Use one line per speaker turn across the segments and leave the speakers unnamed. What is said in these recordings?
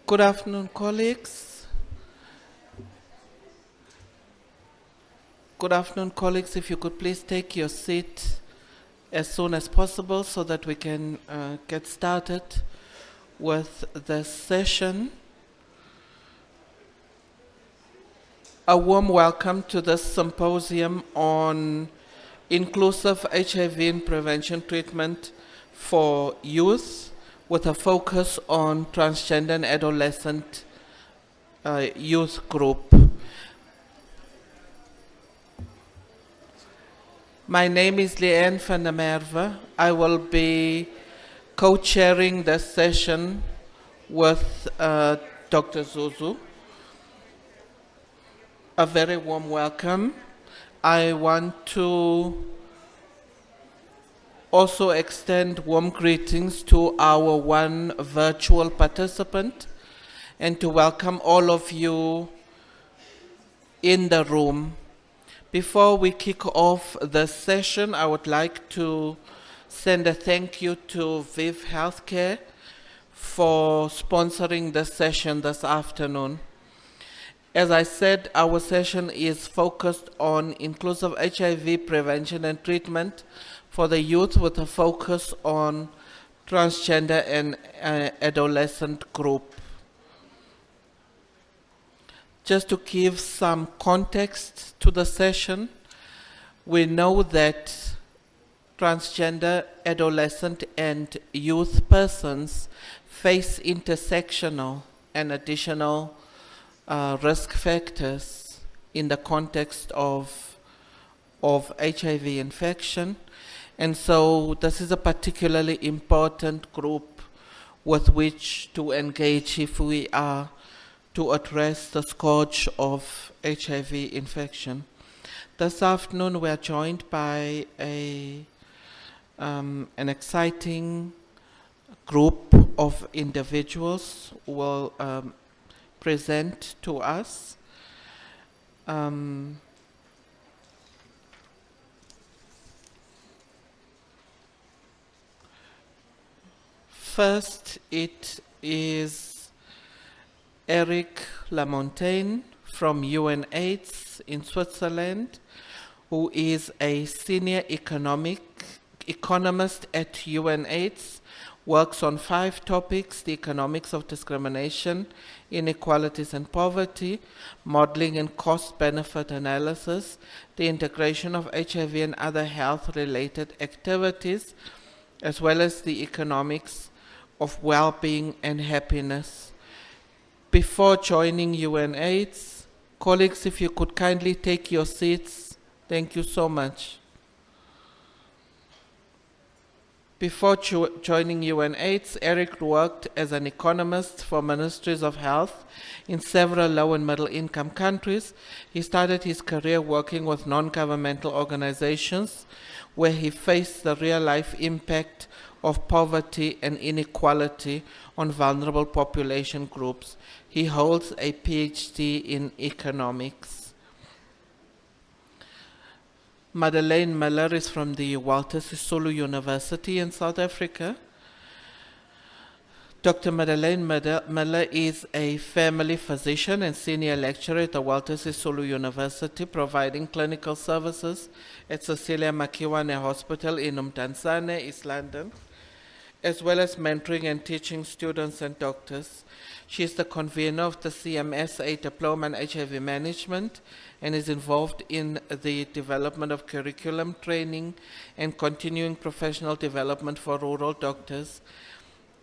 Good afternoon, colleagues. Good afternoon, colleagues. If you could please take your seat as soon as possible so that we can get started with the session. A warm welcome to this symposium on inclusive HIV prevention treatment for youth, with a focus on transgender and adolescent youth group. My name is Leanne van der Merwe. I will be co-chairing this session with Dr. Zuzu. A very warm welcome. I want to also extend warm greetings to our one virtual participant and to welcome all of you in the room. Before we kick off the session, I would like to send a thank you to Viv Healthcare for sponsoring the session this afternoon. As I said, our session is focused on inclusive HIV prevention and treatment for the youth, with a focus on transgender and adolescent group. Just to give some context to the session, we know that transgender, adolescent, and youth persons face intersectional and additional risk factors in the context of HIV infection. And so this is a particularly important group with which to engage if we are to address the scourge of HIV infection. This afternoon we are joined by an exciting group of individuals who will present to us. First, it is Eric Lamontagne from UNAIDS in Switzerland, who is a senior economist at UNAIDS, works on 5 topics: the economics of discrimination, inequalities and poverty, modeling and cost-benefit analysis, the integration of HIV and other health-related activities, as well as the economics of well-being and happiness. Before joining UNAIDS, colleagues, if you could kindly take your seats. Thank you so much. Before joining UNAIDS, Eric worked as an economist for ministries of health in several low and middle income countries. He started his career working with non-governmental organizations, where he faced the real-life impact of poverty and inequality on vulnerable population groups. He holds a PhD in economics. Madeleine Miller is from the Walter Sisulu University in South Africa. Dr. Madeleine Miller is a family physician and senior lecturer at the Walter Sisulu University, providing clinical services at Cecilia Makiwane Hospital in Umtansane, East London, as well as mentoring and teaching students and doctors. She is the convener of the CMSA Diploma in HIV Management and is involved in the development of curriculum, training, and continuing professional development for rural doctors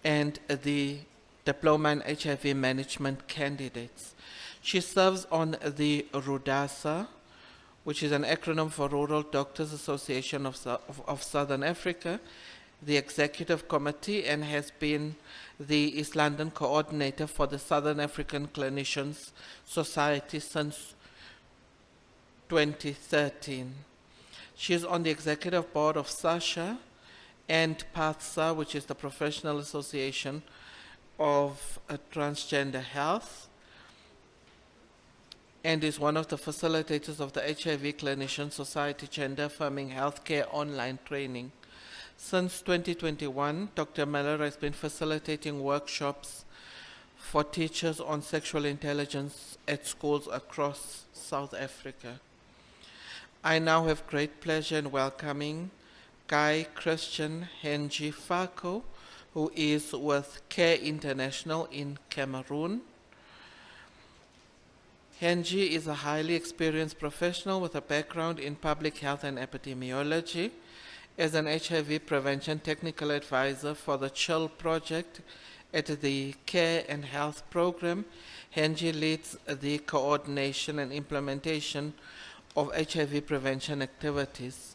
and the Diploma in HIV Management candidates. She serves on the RUDASA, which is an acronym for Rural Doctors Association of Southern Africa, the Executive Committee, and has been the East London coordinator for the Southern African Clinicians Society since 2013. She is on the executive board of SASHA and PATHSA, which is the Professional Association of Transgender Health, and is one of the facilitators of the HIV Clinician Society Gender Affirming Healthcare online training. Since 2021, Dr. Miller has been facilitating workshops for teachers on sexual intelligence at schools across South Africa. I now have great pleasure in welcoming Guy Christian Henji Fako, who is with Care International in Cameroon. Henji is a highly experienced professional with a background in public health and epidemiology. As an HIV prevention technical advisor for the CHILL project at the Care and Health Program, Henji leads the coordination and implementation of HIV prevention activities.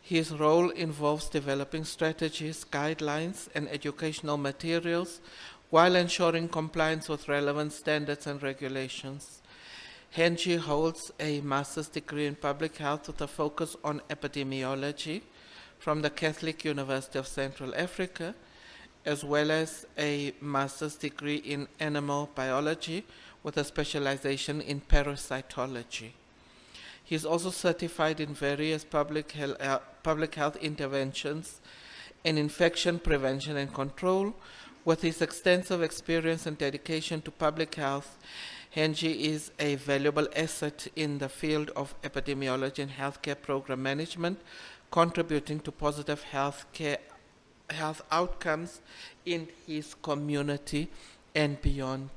His role involves developing strategies, guidelines, and educational materials while ensuring compliance with relevant standards and regulations. Henji holds a master's degree in public health with a focus on epidemiology from the Catholic University of Central Africa, as well as a master's degree in animal biology with a specialization in parasitology. He is also certified in various public health interventions and infection prevention and control. With his extensive experience and dedication to public health, Henji is a valuable asset in the field of epidemiology and healthcare program management, contributing to positive health outcomes in his community and beyond.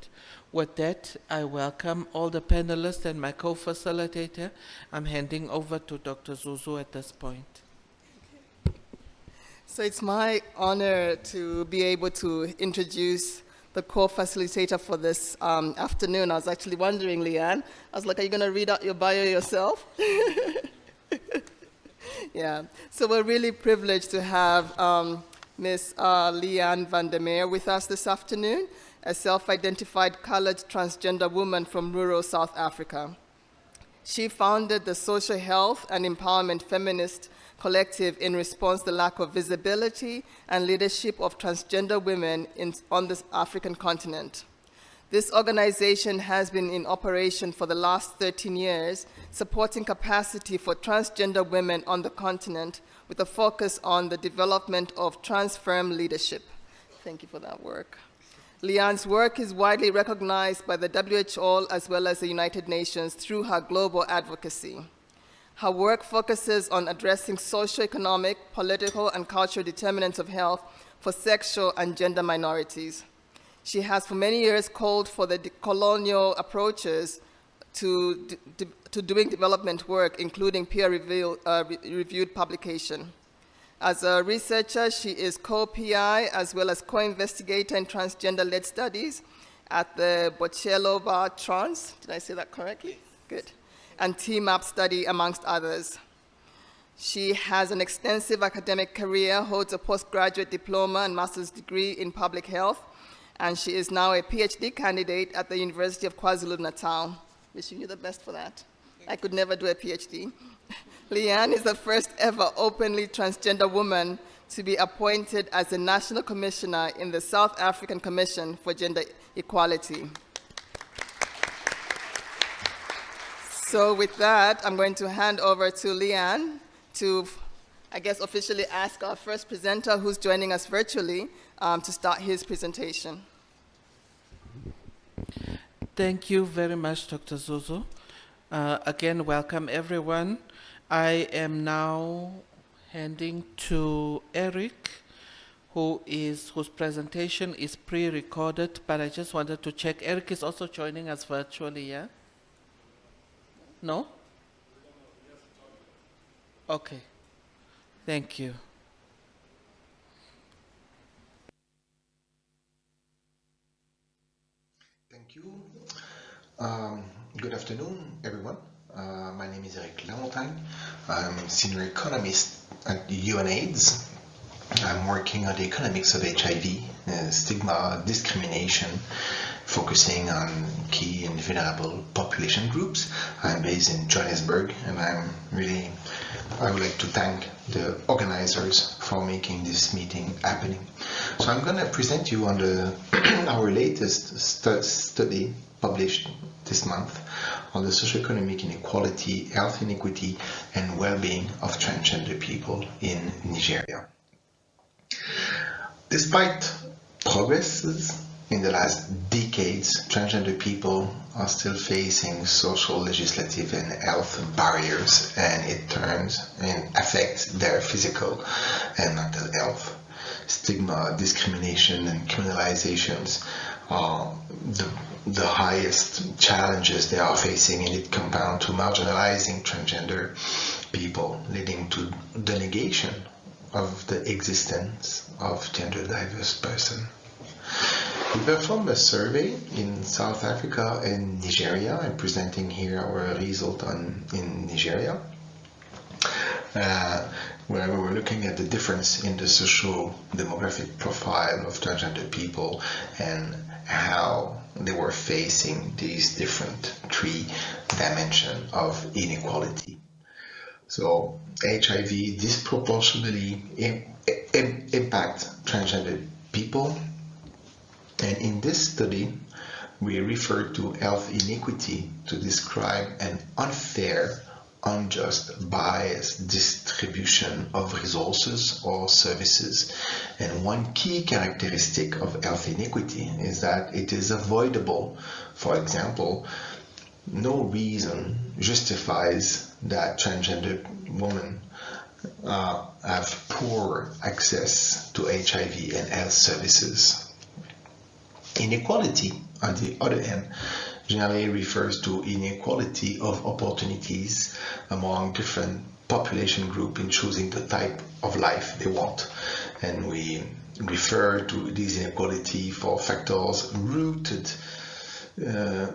With that, I welcome all the panelists and my co-facilitator. I'm handing over to Dr. Zuzu at this point.
So it's my honor to be able to introduce the co-facilitator for this afternoon. I was actually wondering, Leanne, I was like, are you going to read out your bio yourself? Yeah, so we're really privileged to have Ms. Leanne van der Meer with us this afternoon, a self-identified colored transgender woman from rural South Africa. She founded the Social Health and Empowerment Feminist Collective in response to the lack of visibility and leadership of transgender women on the African continent. This organization has been in operation for the last 13 years, supporting capacity for transgender women on the continent with a focus on the development of trans-firm leadership. Thank you for that work. Leanne's work is widely recognized by the WHO as well as the United Nations through her global advocacy. Her work focuses on addressing socioeconomic, political, and cultural determinants of health for sexual and gender minorities. She has for many years called for the colonial approaches to doing development work, including peer-reviewed publication. As a researcher, she is co-PI as well as co-investigator in transgender-led studies at the Bochelova Trans, did I say that correctly? Good. And TMAP study, amongst others. She has an extensive academic career, holds a postgraduate diploma and master's degree in public health, and she is now a PhD candidate at the University of KwaZulu-Natal. Wishing you the best for that. I could never do a PhD. Leanne is the first ever openly transgender woman to be appointed as the National Commissioner in the South African Commission for Gender Equality. So with that, I'm going to hand over to Leanne to, I guess, officially ask our first presenter who's joining us virtually to start his presentation.
Thank you very much, Dr. Zuzu. Again, welcome everyone. I am now handing to Eric, whose presentation is pre-recorded, but I just wanted to check. Eric is also joining us virtually, yeah? No? Okay. Thank you.
Thank you. Good afternoon, everyone. My name is Eric Lamontagne. I'm senior economist at UNAIDS. I'm working on the economics of HIV, stigma, discrimination focusing on key and vulnerable population groups. I'm based in Johannesburg, and I would like to thank the organizers for making this meeting happening. So I'm going to present you on our latest study published this month on the socioeconomic inequality, health inequity, and well-being of transgender people in Nigeria. Despite progresses in the last decades, transgender people are still facing social, legislative, and health barriers, and it turns and affects their physical and mental health. Stigma, discrimination, and criminalizations are the highest challenges they are facing, and it compounds to marginalizing transgender people, leading to the negation of the existence of gender diverse person. We performed a survey in South Africa and Nigeria. I'm presenting here our result in Nigeria, where we were looking at the difference in the social demographic profile of transgender people and how they were facing these different three dimensions of inequality. So HIV disproportionately impacts transgender people, and in this study we refer to health inequity to describe an unfair, unjust, biased distribution of resources or services. And one key characteristic of health inequity is that it is avoidable. For example, no reason justifies that transgender women have poor access to HIV and health services. Inequality, on the other hand, generally refers to inequality of opportunities among different population groups in choosing the type of life they want. And we refer to this inequality for factors rooted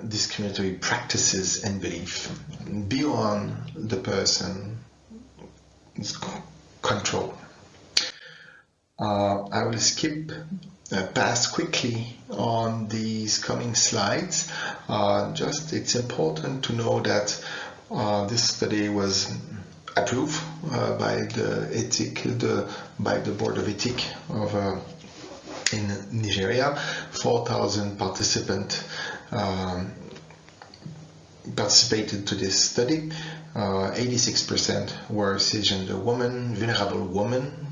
discriminatory practices and belief beyond the person's control. I will skip past quickly on these coming slides. It's important to know that this study was approved by the Board of Ethics in Nigeria. 4,000 participants participated to this study. 86% were cisgender women, vulnerable women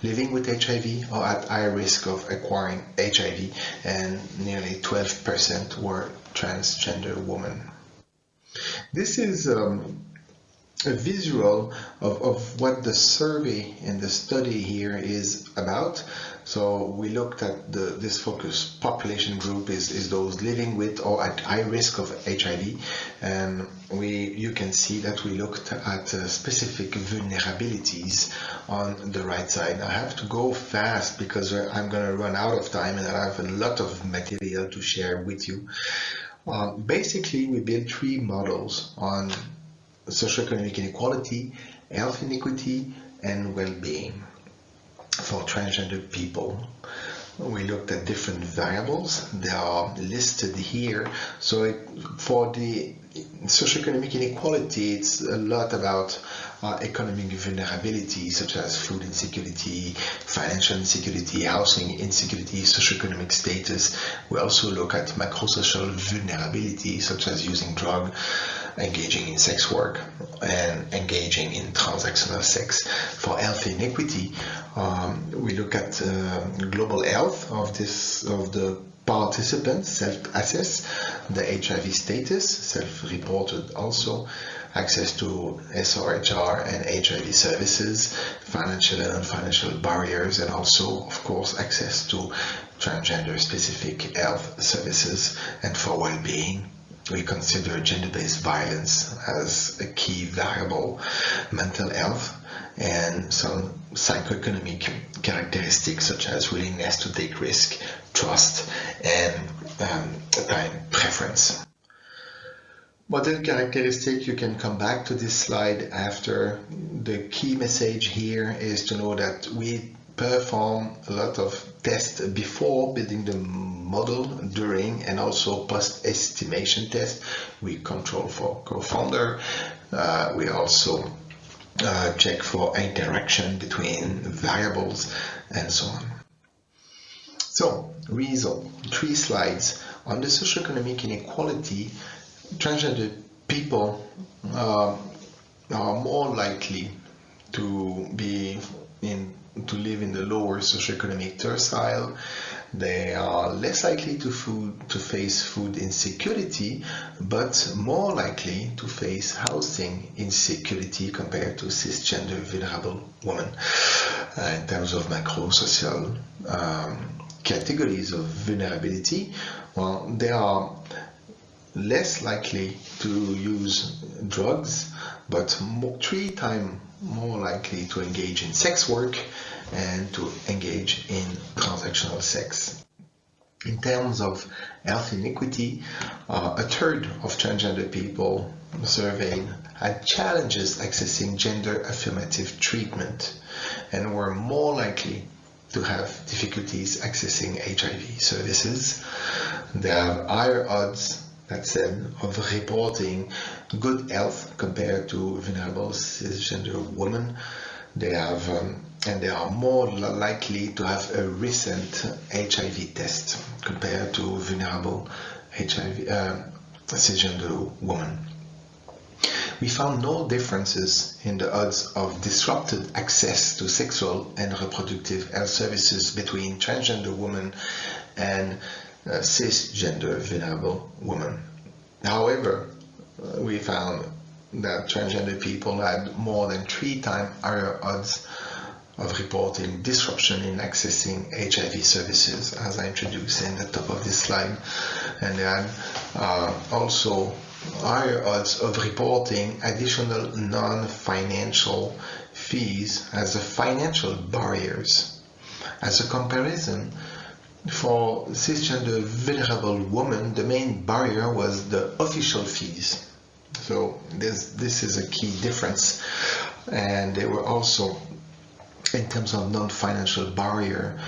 living with HIV or at high risk of acquiring HIV, and nearly 12% were transgender women. This is a visual of what the survey and the study here is about. So we looked at this focus population group is those living with or at high risk of HIV, and you can see that we looked at specific vulnerabilities on the right side. I have to go fast because I'm going to run out of time and I have a lot of material to share with you. Basically, we built three models on socioeconomic inequality, health inequity, and well-being for transgender people. We looked at different variables. They are listed here. So for the socioeconomic inequality, it's a lot about economic vulnerability, such as food insecurity, financial insecurity, housing insecurity, socioeconomic status. We also look at macrosocial vulnerability, such as using drugs, engaging in sex work, and engaging in transactional sex. For health inequity, we look at global health of the participants, self-assess, the HIV status, self-reported also, access to SRHR and HIV services, financial and non-financial barriers, and also, of course, access to transgender-specific health services. And for well-being, we consider gender-based violence as a key variable, mental health, and some psychoeconomic characteristics such as willingness to take risk, trust, and time preference. Model characteristic, you can come back to this slide after. The key message here is to know that we perform a lot of tests before building the model, during, and also post-estimation tests. We control for co-founder. We also check for interaction between variables and so on. So, result, 3 slides. On the socioeconomic inequality, transgender people are more likely to live in the lower socioeconomic tertile. They are less likely to face food insecurity, but more likely to face housing insecurity compared to cisgender vulnerable women. In terms of macro-social categories of vulnerability, well, they are less likely to use drugs, but 3 times more likely to engage in sex work and to engage in transactional sex. In terms of health inequity, a third of transgender people surveyed had challenges accessing gender affirmative treatment and were more likely to have difficulties accessing HIV services. They have higher odds, that said, of reporting good health compared to vulnerable cisgender women. They have and they are more likely to have a recent HIV test compared to vulnerable HIV cisgender women. We found no differences in the odds of disrupted access to sexual and reproductive health services between transgender women and cisgender vulnerable women. However, we found that transgender people had more than 3 times higher odds of reporting disruption in accessing HIV services, as I introduced in the top of this slide, and they had also higher odds of reporting additional non-financial fees as financial barriers. As a comparison, for cisgender vulnerable women, the main barrier was the official fees. So this is a key difference, and they were also, in terms of non-financial barrier,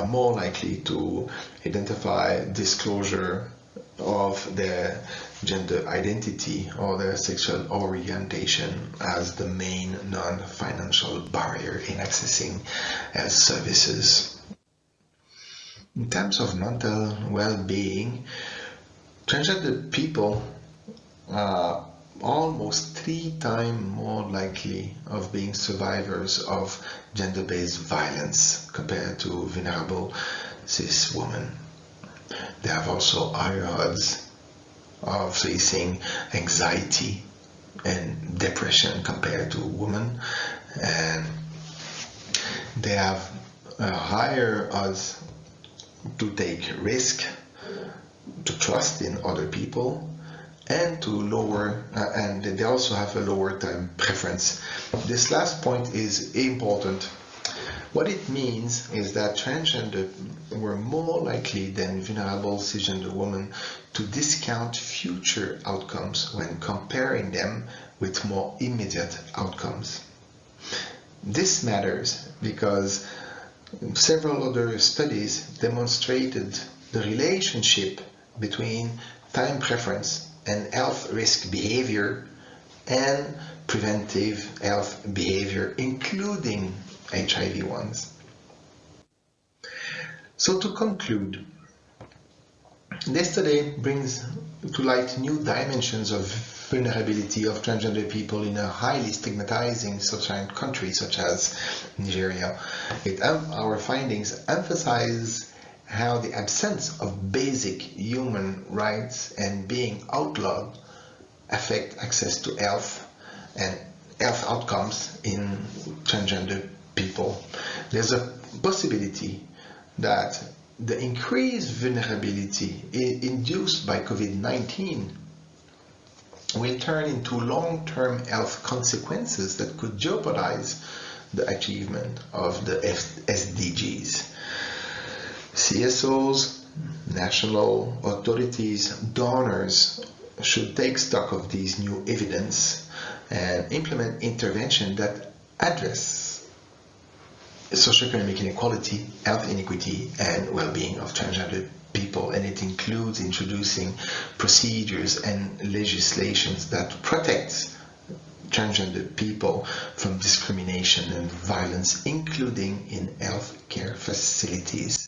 more likely to identify disclosure of their gender identity or their sexual orientation as the main non-financial barrier in accessing health services. In terms of mental well-being, transgender people are almost 3 times more likely of being survivors of gender-based violence compared to vulnerable cis women. They have also higher odds of facing anxiety and depression compared to women, and they have higher odds to take risk, to trust in other people, and to lower, and they also have a lower time preference. This last point is important. What it means is that transgender were more likely than vulnerable cisgender women to discount future outcomes when comparing them with more immediate outcomes. This matters because several other studies demonstrated the relationship between time preference and health risk behavior and preventive health behavior, including HIV ones. So to conclude, this study brings to light new dimensions of vulnerability of transgender people in a highly stigmatizing sub-Saharan country such as Nigeria. Our findings emphasize how the absence of basic human rights and being outlawed affect access to health and health outcomes in transgender people. There's a possibility that the increased vulnerability induced by COVID-19 will turn into long-term health consequences that could jeopardize the achievement of the SDGs. CSOs, national authorities, donors should take stock of these new evidence and implement interventions that address socioeconomic inequality, health inequity, and well-being of transgender people, and it includes introducing procedures and legislations that protect transgender people from discrimination and violence, including in healthcare facilities.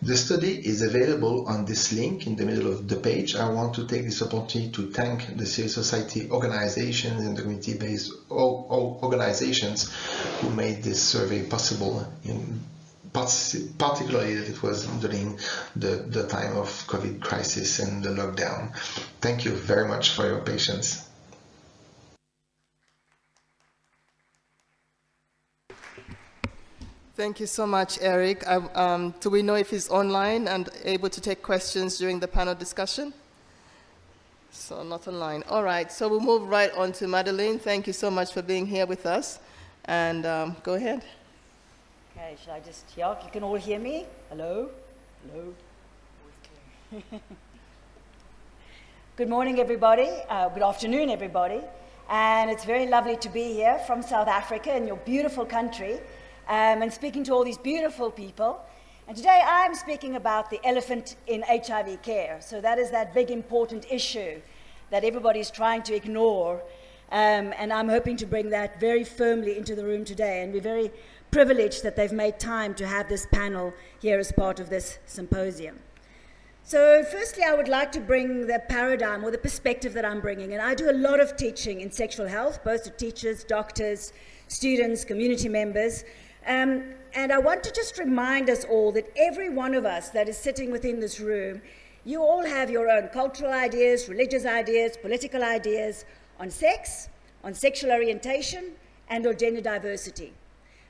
The study is available on this link in the middle of the page. I want to take this opportunity to thank the civil society organizations and the community-based organizations who made this survey possible, particularly that it was during the time of COVID crisis and the lockdown. Thank you very much for your patience.
Thank you so much, Eric. Do we know if he's online and able to take questions during the panel discussion? So not online. All right, so we'll move right on to Madeleine. Thank you so much for being here with us. And go ahead.
Okay, should I just, yeah, you can all hear me? Hello? Hello? Good morning, everybody. Good afternoon, everybody. And it's very lovely to be here from South Africa in your beautiful country. And speaking to all these beautiful people. And today I'm speaking about the elephant in HIV care. So that is that big important issue that everybody's trying to ignore. And I'm hoping to bring that very firmly into the room today. And we're very privileged that they've made time to have this panel here as part of this symposium. So firstly, I would like to bring the paradigm or the perspective that I'm bringing. And I do a lot of teaching in sexual health, both to teachers, doctors, students, community members. And I want to just remind us all that every one of us that is sitting within this room, you all have your own cultural ideas, religious ideas, political ideas on sex, on sexual orientation, and on gender diversity.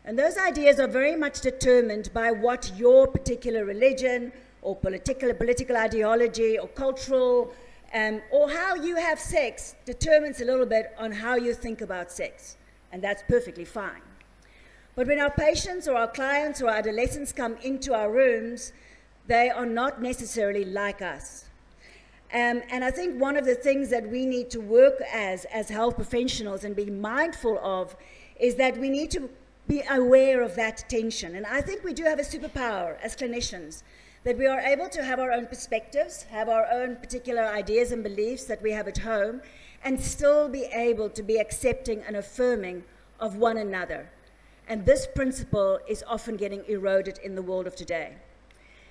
And those ideas are very much determined by what your particular religion or political ideology or cultural or how you have sex determines a little bit on how you think about sex. And that's perfectly fine. But when our patients or our clients or our adolescents come into our rooms, they are not necessarily like us. And I think one of the things that we need to work as health professionals and be mindful of is that we need to be aware of that tension. And I think we do have a superpower as clinicians, that we are able to have our own perspectives, have our own particular ideas and beliefs that we have at home, and still be able to be accepting and affirming of one another. And this principle is often getting eroded in the world of today.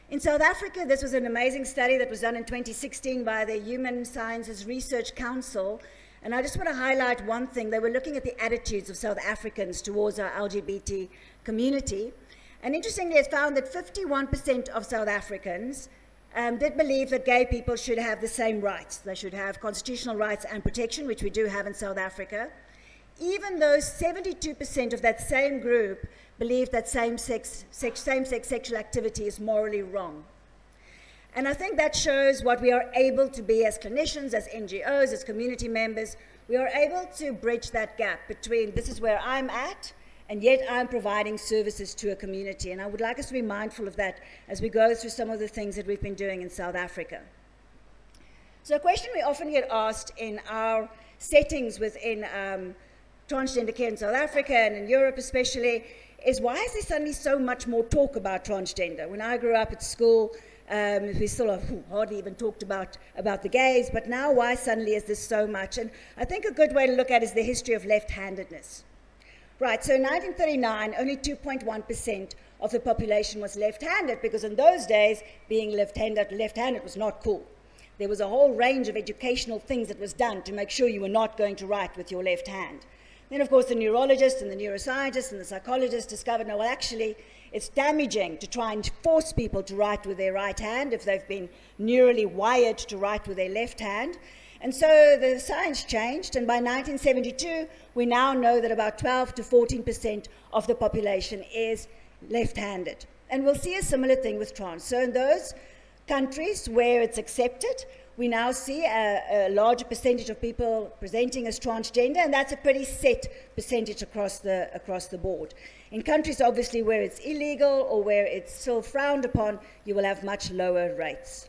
In South Africa, this was an amazing study that was done in 2016 by the Human Sciences Research Council. And I just want to highlight one thing. They were looking at the attitudes of South Africans towards our LGBT community. And interestingly, it found that 51% of South Africans did believe that gay people should have the same rights. They should have constitutional rights and protection, which we do have in South Africa. Even though 72% of that same group believe that same-sex sexual activity is morally wrong. And I think that shows what we are able to be as clinicians, as NGOs, as community members. We are able to bridge that gap between this is where I'm at, and yet I'm providing services to a community. And I would like us to be mindful of that as we go through some of the things that we've been doing in South Africa. So a question we often get asked in our settings within transgender care in South Africa and in Europe especially is, why is there suddenly so much more talk about transgender? When I grew up at school, we still hardly even talked about the gays, but now why suddenly is this so much? And I think a good way to look at it is the history of left-handedness. Right, so in 1939, only 2.1% of the population was left-handed, because in those days, being left-handed was not cool. There was a whole range of educational things that was done to make sure you were not going to write with your left hand. Then, of course, the neurologists and the neuroscientists and the psychologists discovered, no, well, actually, it's damaging to try and force people to write with their right hand if they've been neurally wired to write with their left hand. And so the science changed, and by 1972, we now know that about 12 to 14% of the population is left-handed. And we'll see a similar thing with trans. So in those countries where it's accepted, we now see a larger percentage of people presenting as transgender, and that's a pretty set percentage across the board. In countries, obviously, where it's illegal or where it's still frowned upon, you will have much lower rates.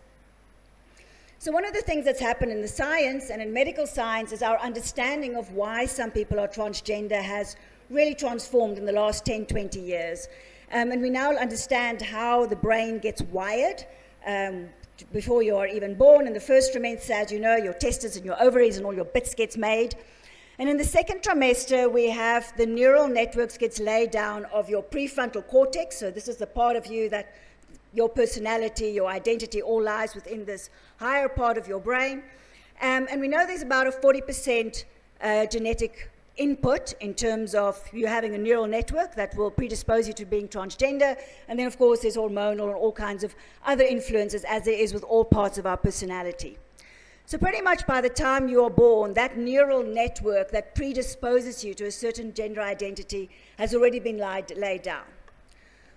So one of the things that's happened in the science and in medical science is our understanding of why some people are transgender has really transformed in the last 10, 20 years. And we now understand how the brain gets wired before you are even born. In the first trimester, as you know, your testes and your ovaries and all your bits gets made. And in the second trimester, we have the neural networks gets laid down of your prefrontal cortex. So this is the part of you that your personality, your identity all lies within this higher part of your brain. And we know there's about a 40% genetic input in terms of you having a neural network that will predispose you to being transgender. And then, of course, there's hormonal and all kinds of other influences, as there is with all parts of our personality. So pretty much by the time you are born, that neural network that predisposes you to a certain gender identity has already been laid down.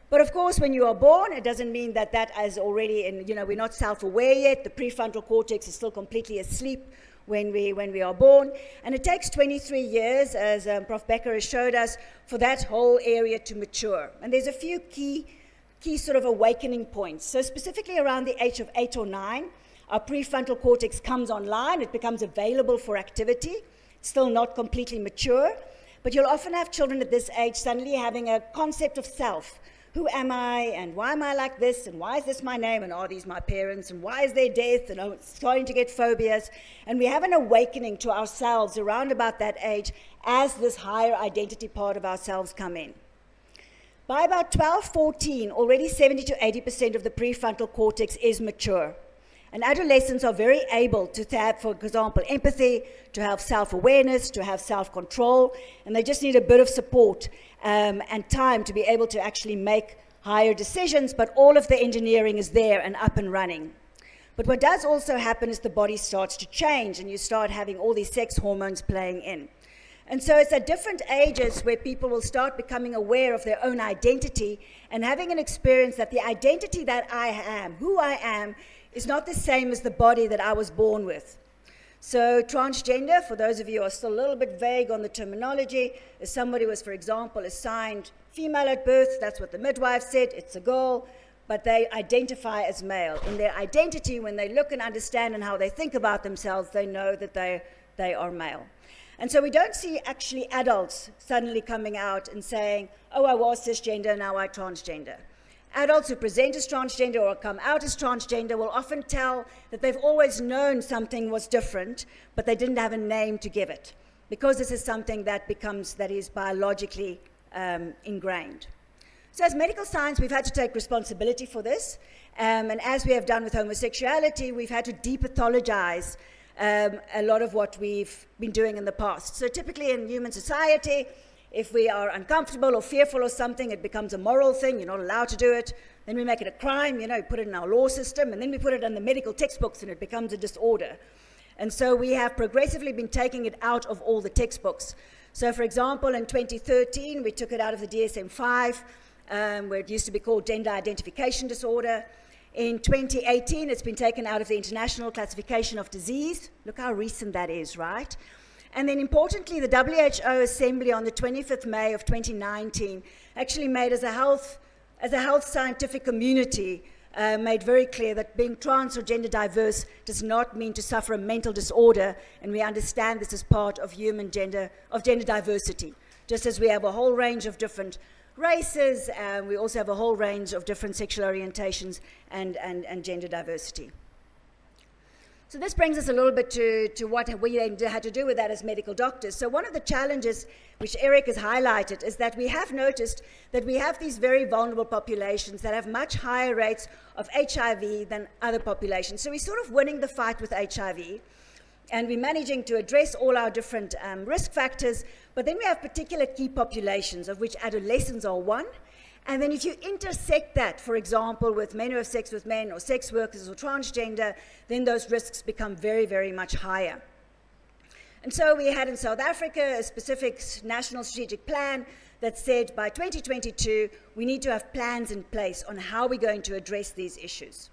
But of course, when you are born, it doesn't mean that that is already in, we're not self-aware yet. The prefrontal cortex is still completely asleep when we are born. And it takes 23 years, as Prof. Becker has showed us, for that whole area to mature. And there's a few key sort of awakening points. So specifically around the age of 8 or 9, our prefrontal cortex comes online. It becomes available for activity. It's still not completely mature. But you'll often have children at this age suddenly having a concept of self. Who am I, and why am I like this, and why is this my name, and are these my parents, and why is there death, and I'm starting to get phobias. And we have an awakening to ourselves around about that age as this higher identity part of ourselves come in. By about 12, 14, already 70 to 80% of the prefrontal cortex is mature. And adolescents are very able to have, for example, empathy, to have self-awareness, to have self-control, and they just need a bit of support and time to be able to actually make higher decisions, but all of the engineering is there and up and running. But what does also happen is the body starts to change, and you start having all these sex hormones playing in. And so it's at different ages where people will start becoming aware of their own identity and having an experience that the identity that I am, who I am, is not the same as the body that I was born with. So transgender, for those of you who are still a little bit vague on the terminology, if somebody was, for example, assigned female at birth, that's what the midwife said, it's a girl, but they identify as male. In their identity, when they look and understand and how they think about themselves, they know that they are male. And so we don't see actually adults suddenly coming out and saying, oh, I was cisgender, now I'm transgender. Adults who present as transgender or come out as transgender will often tell that they've always known something was different, but they didn't have a name to give it, because this is something that is biologically ingrained. So as medical science, we've had to take responsibility for this, and as we have done with homosexuality, we've had to depathologize a lot of what we've been doing in the past. So typically in human society, if we are uncomfortable or fearful of something, it becomes a moral thing. You're not allowed to do it. Then we make it a crime, put it in our law system, and then we put it in the medical textbooks, and it becomes a disorder. And so we have progressively been taking it out of all the textbooks. So for example, in 2013, we took it out of the DSM-5, where it used to be called gender identification disorder. In 2018, it's been taken out of the International Classification of Disease. Look how recent that is, right? And then importantly, the WHO Assembly on the 25th May of 2019 actually made as a health scientific community, made very clear that being trans or gender diverse does not mean to suffer a mental disorder, and we understand this as part of gender diversity. Just as we have a whole range of different races, we also have a whole range of different sexual orientations and gender diversity. So this brings us a little bit to what we had to do with that as medical doctors. So one of the challenges which Eric has highlighted is that we have noticed that we have these very vulnerable populations that have much higher rates of HIV than other populations. So we're sort of winning the fight with HIV, and we're managing to address all our different risk factors, but then we have particular key populations, of which adolescents are one. And then if you intersect that, for example, with men who have sex with men or sex workers or transgender, then those risks become very, very much higher. And so we had in South Africa a specific national strategic plan that said by 2022, we need to have plans in place on how we're going to address these issues.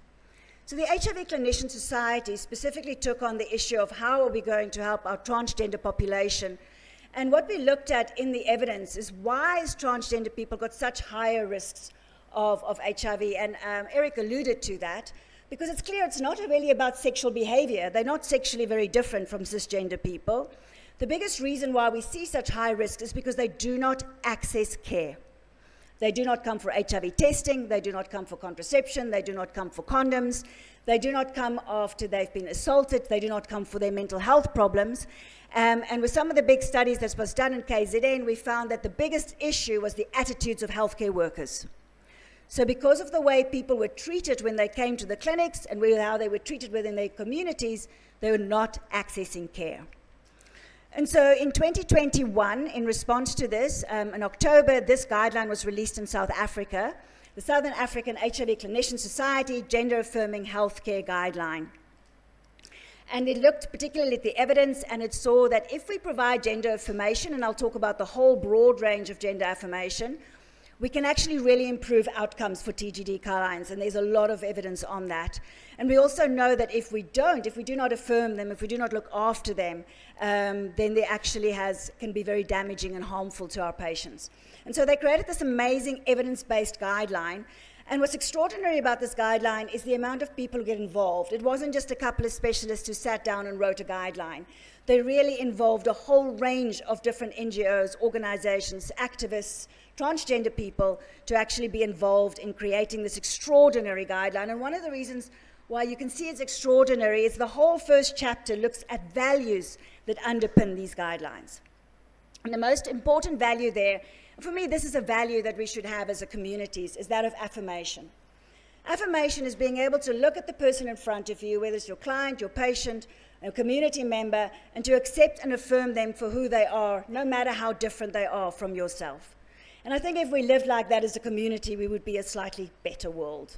So the HIV Clinician Society specifically took on the issue of how are we going to help our transgender population. And what we looked at in the evidence is why has transgender people got such higher risks of HIV? And Eric alluded to that, because it's clear it's not really about sexual behavior. They're not sexually very different from cisgender people. The biggest reason why we see such high risk is because they do not access care. They do not come for HIV testing, they do not come for contraception, they do not come for condoms, they do not come after they've been assaulted, they do not come for their mental health problems. And with some of the big studies that was done in KZN, we found that the biggest issue was the attitudes of healthcare workers. So because of the way people were treated when they came to the clinics and how they were treated within their communities, they were not accessing care. And so in 2021, in response to this, in October, this guideline was released in South Africa, the Southern African HIV Clinician Society Gender Affirming Healthcare Guideline. And it looked particularly at the evidence, and it saw that if we provide gender affirmation, and I'll talk about the whole broad range of gender affirmation, we can actually really improve outcomes for TGD clients, and there's a lot of evidence on that. And we also know that if we do not affirm them, if we do not look after them, then they actually can be very damaging and harmful to our patients. And so they created this amazing evidence-based guideline. And what's extraordinary about this guideline is the amount of people who get involved. It wasn't just a couple of specialists who sat down and wrote a guideline. They really involved a whole range of different NGOs, organizations, activists, transgender people to actually be involved in creating this extraordinary guideline. And one of the reasons why you can see it's extraordinary is the whole first chapter looks at values that underpin these guidelines. And the most important value there, and for me this is a value that we should have as a communities, is that of affirmation. Affirmation is being able to look at the person in front of you, whether it's your client, your patient, a community member, and to accept and affirm them for who they are, no matter how different they are from yourself. And I think if we lived like that as a community, we would be a slightly better world.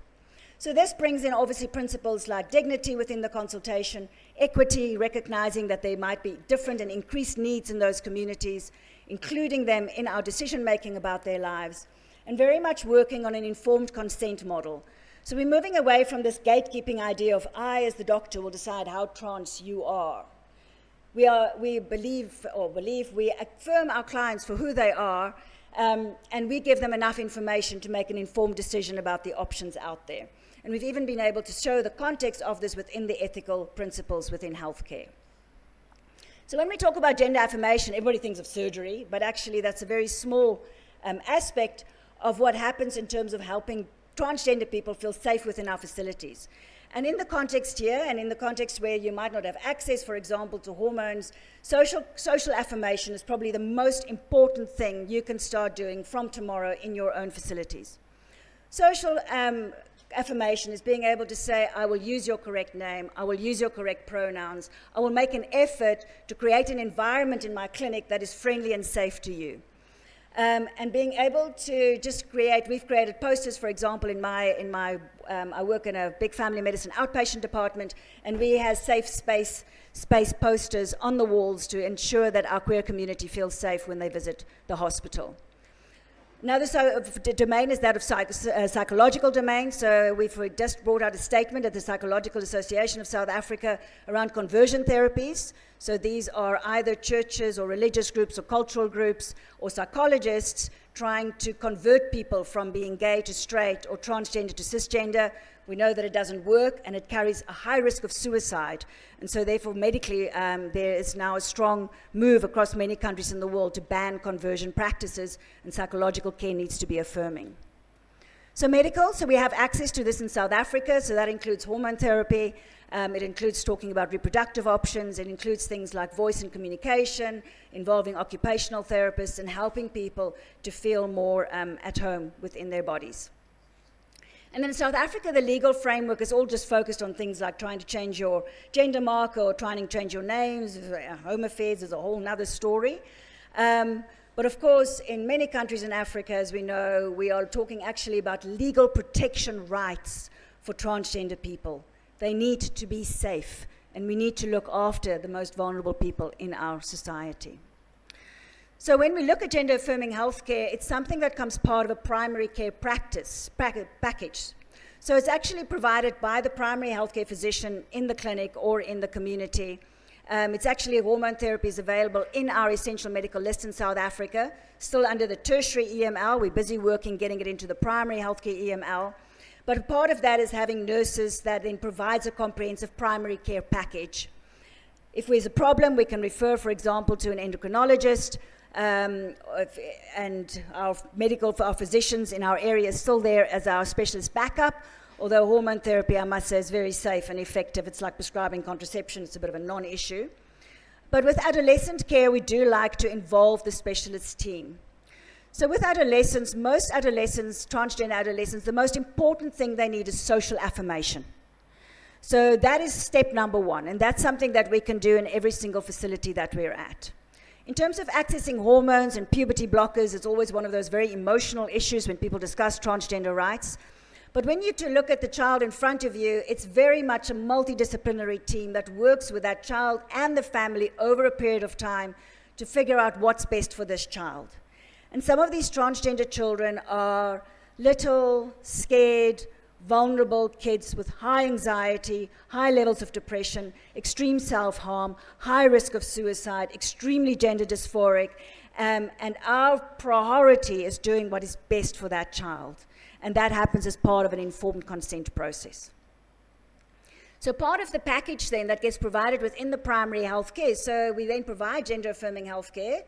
So this brings in obviously principles like dignity within the consultation, equity, recognizing that there might be different and increased needs in those communities, including them in our decision-making about their lives, and very much working on an informed consent model. So we're moving away from this gatekeeping idea of I, as the doctor, will decide how trans you are. We affirm our clients for who they are, and we give them enough information to make an informed decision about the options out there. And we've even been able to show the context of this within the ethical principles within healthcare. So when we talk about gender affirmation, everybody thinks of surgery, but actually that's a very small aspect of what happens in terms of helping transgender people feel safe within our facilities. And in the context here, and in the context where you might not have access, for example, to hormones, social affirmation is probably the most important thing you can start doing from tomorrow in your own facilities. Social affirmation is being able to say, I will use your correct name, I will use your correct pronouns, I will make an effort to create an environment in my clinic that is friendly and safe to you. And being able to just we've created posters, for example, I work in a big family medicine outpatient department, and we have safe space posters on the walls to ensure that our queer community feels safe when they visit the hospital. Another domain is that of psychological domain. So we've just brought out a statement at the Psychological Association of South Africa around conversion therapies. So these are either churches or religious groups or cultural groups or psychologists trying to convert people from being gay to straight or transgender to cisgender. We know that it doesn't work, and it carries a high risk of suicide. And so therefore, medically, there is now a strong move across many countries in the world to ban conversion practices, and psychological care needs to be affirming. So medical, so we have access to this in South Africa, so that includes hormone therapy, it includes talking about reproductive options, it includes things like voice and communication, involving occupational therapists, and helping people to feel more at home within their bodies. And then in South Africa, the legal framework is all just focused on things like trying to change your gender marker or trying to change your names. Home affairs is a whole nother story. But of course, in many countries in Africa, as we know, we are talking actually about legal protection rights for transgender people. They need to be safe, and we need to look after the most vulnerable people in our society. So when we look at gender affirming healthcare, it's something that comes part of a primary care package. So it's actually provided by the primary healthcare physician in the clinic or in the community. It's actually hormone therapy is available in our essential medical list in South Africa, still under the tertiary EML. We're busy working getting it into the primary healthcare EML. But part of that is having nurses that then provides a comprehensive primary care package. If there's a problem, we can refer, for example, to an endocrinologist, and our physicians in our area is still there as our specialist backup, although hormone therapy, I must say, is very safe and effective. It's like prescribing contraception. It's a bit of a non-issue. But with adolescent care, we do like to involve the specialist team. So with adolescents, most adolescents, transgender adolescents, the most important thing they need is social affirmation. So that is step number one, and that's something that we can do in every single facility that we're at. In terms of accessing hormones and puberty blockers, it's always one of those very emotional issues when people discuss transgender rights. But when you look at the child in front of you, it's very much a multidisciplinary team that works with that child and the family over a period of time to figure out what's best for this child. And some of these transgender children are little, scared, vulnerable kids with high anxiety, high levels of depression, extreme self-harm, high risk of suicide, extremely gender dysphoric, and our priority is doing what is best for that child. And that happens as part of an informed consent process. So part of the package then that gets provided within the primary health care, so we then provide gender-affirming health care,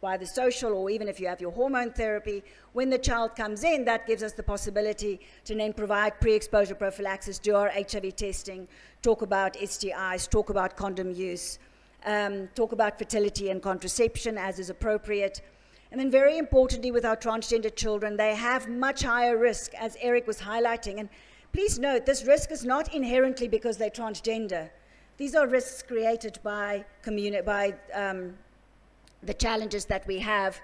either social or even if you have your hormone therapy. When the child comes in, that gives us the possibility to then provide pre-exposure prophylaxis, do our HIV testing, talk about STIs, talk about condom use, talk about fertility and contraception as is appropriate. And then very importantly with our transgender children, they have much higher risk, as Eric was highlighting. And please note, this risk is not inherently because they're transgender. These are risks created by the challenges that we have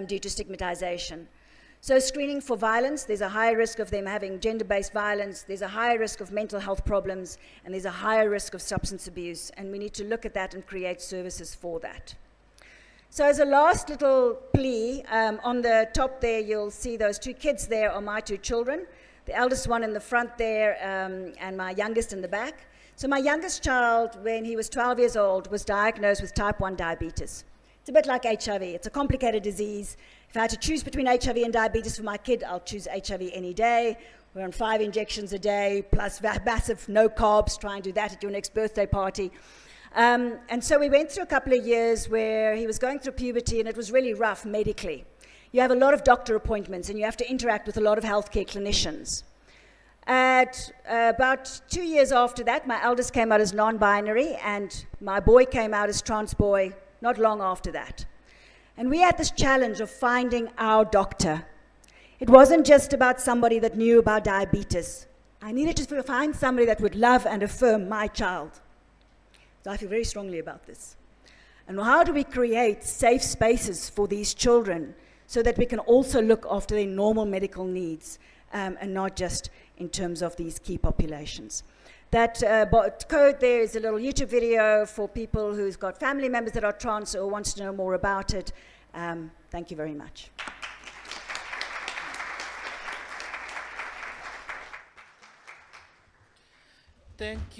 due to stigmatization. So screening for violence, there's a higher risk of them having gender-based violence, there's a higher risk of mental health problems, and there's a higher risk of substance abuse, and we need to look at that and create services for that. So as a last little plea, on the top there, you'll see those two kids there are my two children, the eldest one in the front there, and my youngest in the back. So my youngest child, when he was 12 years old, was diagnosed with type 1 diabetes. It's a bit like HIV. It's a complicated disease. If I had to choose between HIV and diabetes for my kid, I'll choose HIV any day. We're on 5 injections a day, plus massive no carbs. Try and do that at your next birthday party. And so we went through a couple of years where he was going through puberty, and it was really rough medically. You have a lot of doctor appointments, and you have to interact with a lot of healthcare clinicians. At about 2 years after that, my eldest came out as non-binary, and my boy came out as trans boy not long after that. And we had this challenge of finding our doctor. It wasn't just about somebody that knew about diabetes. I needed to find somebody that would love and affirm my child. So I feel very strongly about this. And how do we create safe spaces for these children so that we can also look after their normal medical needs and not just in terms of these key populations? That code there is a little YouTube video for people who's got family members that are trans or wants to know more about it. Thank you very much.
Thank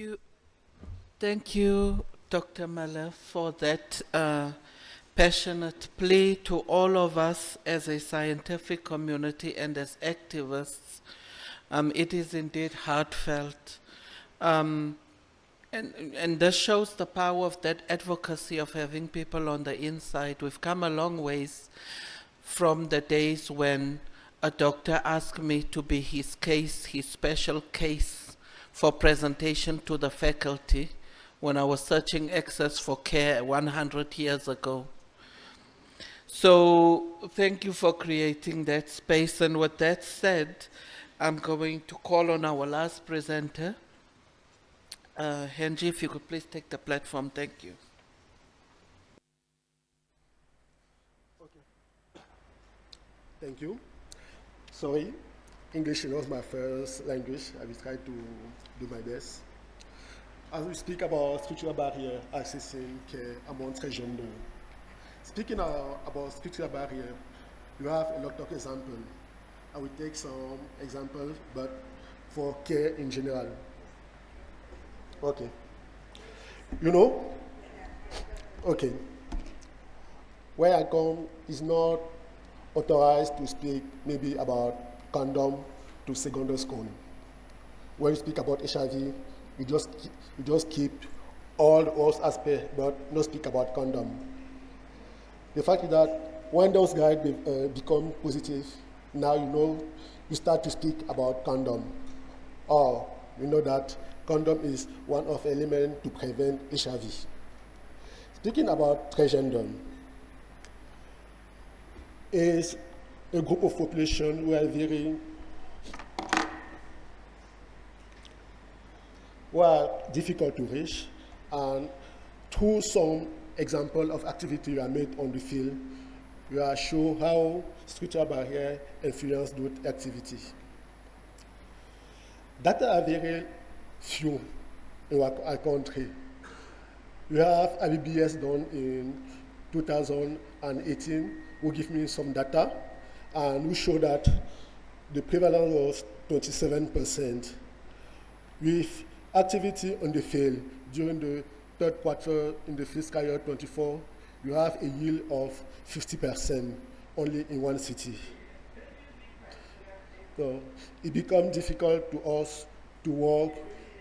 you, Dr. Miller, for that passionate plea to all of us as a scientific community and as activists. It is indeed heartfelt. And this shows the power of that advocacy of having people on the inside. We've come a long ways from the days when a doctor asked me to be his special case for presentation to the faculty when I was searching access for care 100 years ago. So thank you for creating that space. And with that said, I'm going to call on our last presenter. Henji, if you could please take the platform. Thank you.
Okay. Thank you. Sorry, English is not my first language. I will try to do my best. As we speak about structural barrier accessing care among transgender, speaking about structural barrier, you have a lot of examples. I will take some examples, but for care in general. Okay. You know? Okay. Where I come is not authorized to speak maybe about condom to secondary school. When you speak about HIV, you just keep all those aspects, but not speak about condom. The fact is that when those guys become positive, now you start to speak about condom. Or you know that condom is one of the elements to prevent HIV. Speaking about transgender, is a group of population who are difficult to reach, and through some example of activity you are made on the field, you are show how structural barrier influence those activities. Data are very few in our country. We have IBBS done in 2018, who give me some data, and we show that the prevalence was 27%. With activity on the field during the third quarter in the fiscal year 24, you have a yield of 50% only in one city. So it becomes difficult to us to work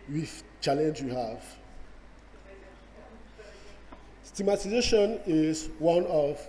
with challenge we have. Stigmatization is one of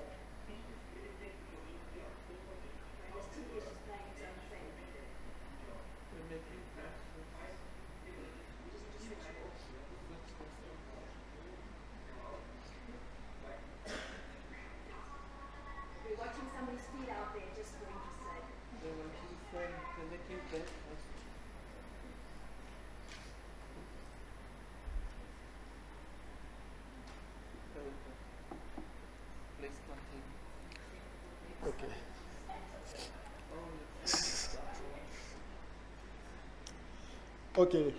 Okay,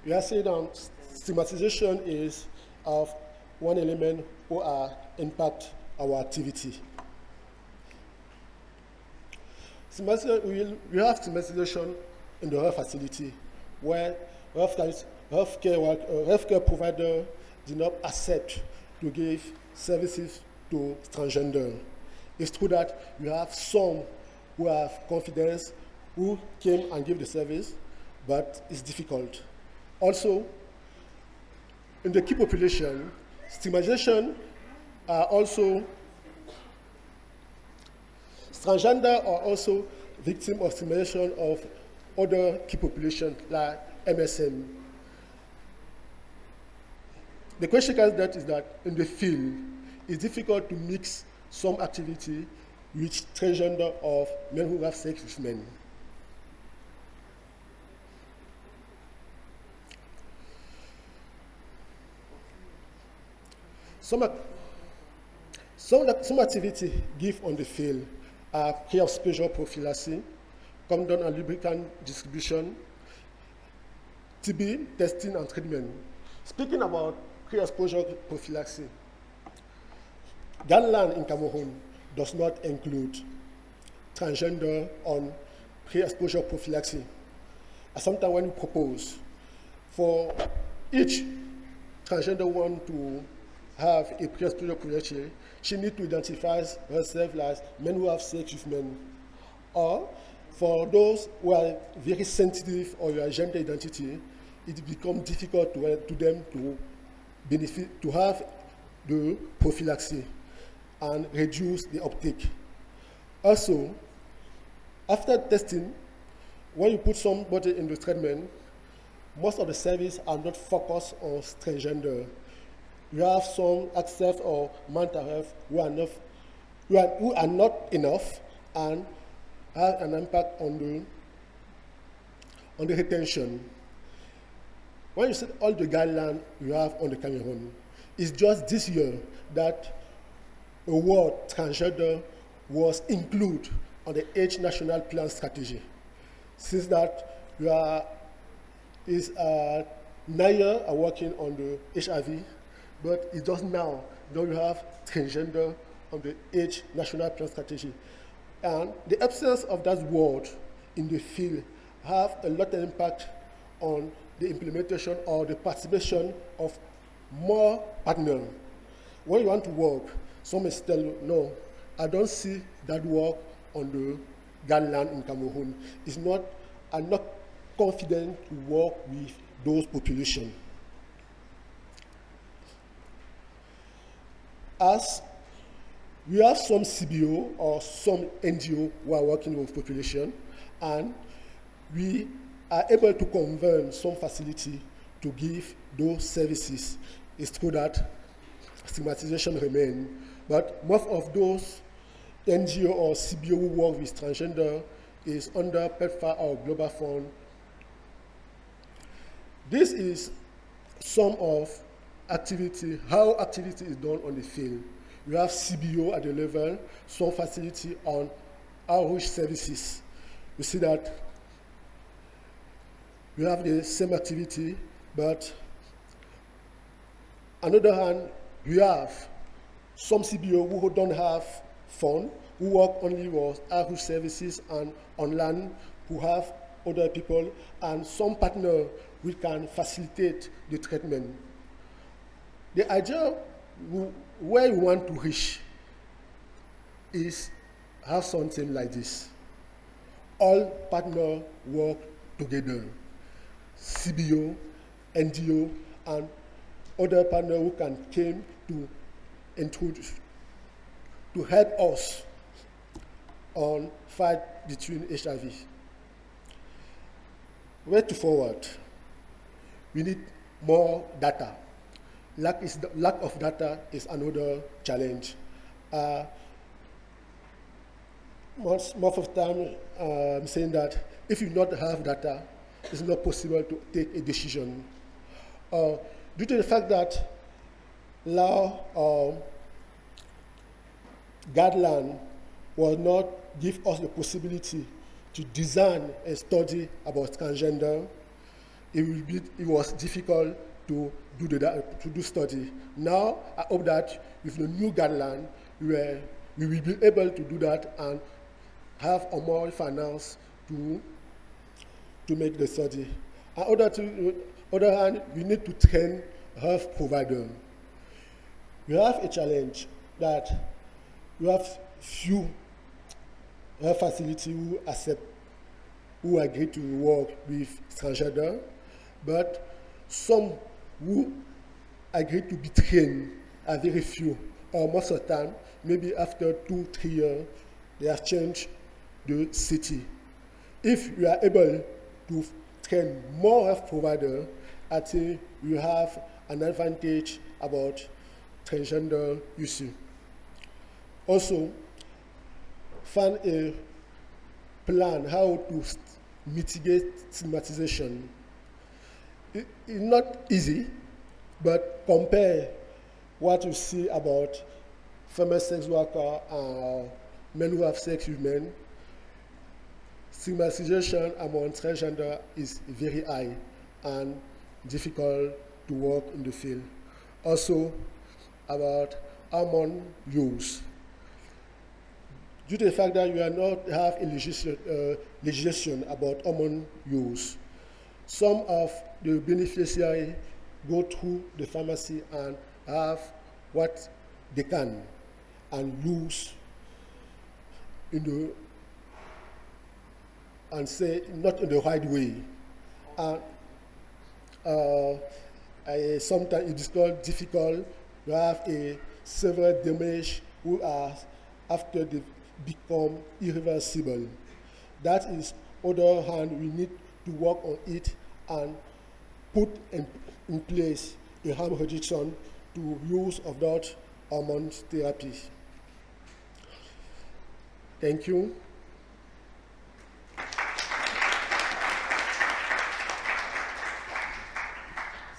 we are saying that stigmatization is of one element who impact our activity. We have stigmatization in the health facility where healthcare provider do not accept to give services to transgender. It's true that we have some who have confidence, who came and give the service, but it's difficult. Also, in the key population, stigmatization are also, transgender are also victims of stigmatization of other key population like MSM. The question is that in the field, it's difficult to mix some activity with transgender of men who have sex with men. Some activity give on the field are pre-exposure prophylaxis, condom and lubricant distribution, TB testing and treatment. Speaking about pre-exposure prophylaxis, guideline in Cameroon does not include transgender on pre-exposure prophylaxis. Sometimes when we propose for each transgender one to have a pre-exposure prophylaxis, she needs to identify herself as men who have sex with men. Or for those who are very sensitive or your gender identity, it becomes difficult to them to benefit, to have the prophylaxis and reduce the uptake. Also, after testing, when you put somebody in the treatment, most of the services are not focused on transgender. You have some access or mental health who are not enough and have an impact on the retention. When you see all the guidelines you have on the Cameroon, it's just this year that a word transgender was included on the H National Plan Strategy. Since that, NIA are working on the HIV, but it does now you have transgender on the H National Plan Strategy. And the absence of that word in the field have a lot of impact on the implementation or the participation of more partners. When you want to work, some may tell you, no, I don't see that work on the guideline in Cameroon. I'm not confident to work with those populations. As we have some CBO or some NGO who are working with population, and we are able to convert some facility to give those services. It's true that stigmatization remains, but most of those NGO or CBO who work with transgender is under PEPFAR or Global Fund. This is some of activity, how activity is done on the field. We have CBO at the level, some facility on outreach services. You see that we have the same activity, but on the other hand, we have some CBO who don't have fund, who work only with outreach services and online, who have other people, and some partner who can facilitate the treatment. The idea where we want to reach is have something like this. All partners work together. CBO, NGO, and other partners who can come to introduce, to help us on fight between HIV. Way to forward, we need more data. Lack of data is another challenge. Most of the time, I'm saying that if you not have data, it's not possible to take a decision. Due to the fact that law guideline will not give us the possibility to design a study about transgender, it was difficult to do study. Now, I hope that with the new guideline, we will be able to do that and have a more finance to make the study. On the other hand, we need to train health provider. We have a challenge that we have few health facilities who agree to work with transgender, but some who agree to be trained are very few, or most of the time, maybe after 2-3 years, they have changed the city. If we are able to train more health providers, I think we have an advantage about transgender issue. Also, find a plan how to mitigate stigmatization. It's not easy, but compare what you see about female sex workers and men who have sex with men. Stigmatization among transgender is very high and difficult to work in the field. Also, about hormone use. Due to the fact that you are not have a legislation about hormone use, some of the beneficiaries go through the pharmacy and have what they can and use and say not in the right way. Sometimes it is called difficult to have a severe damage who are after they become irreversible. That is, other hand, we need to work on it and put in place a harm reduction to use of that hormone therapy. Thank you.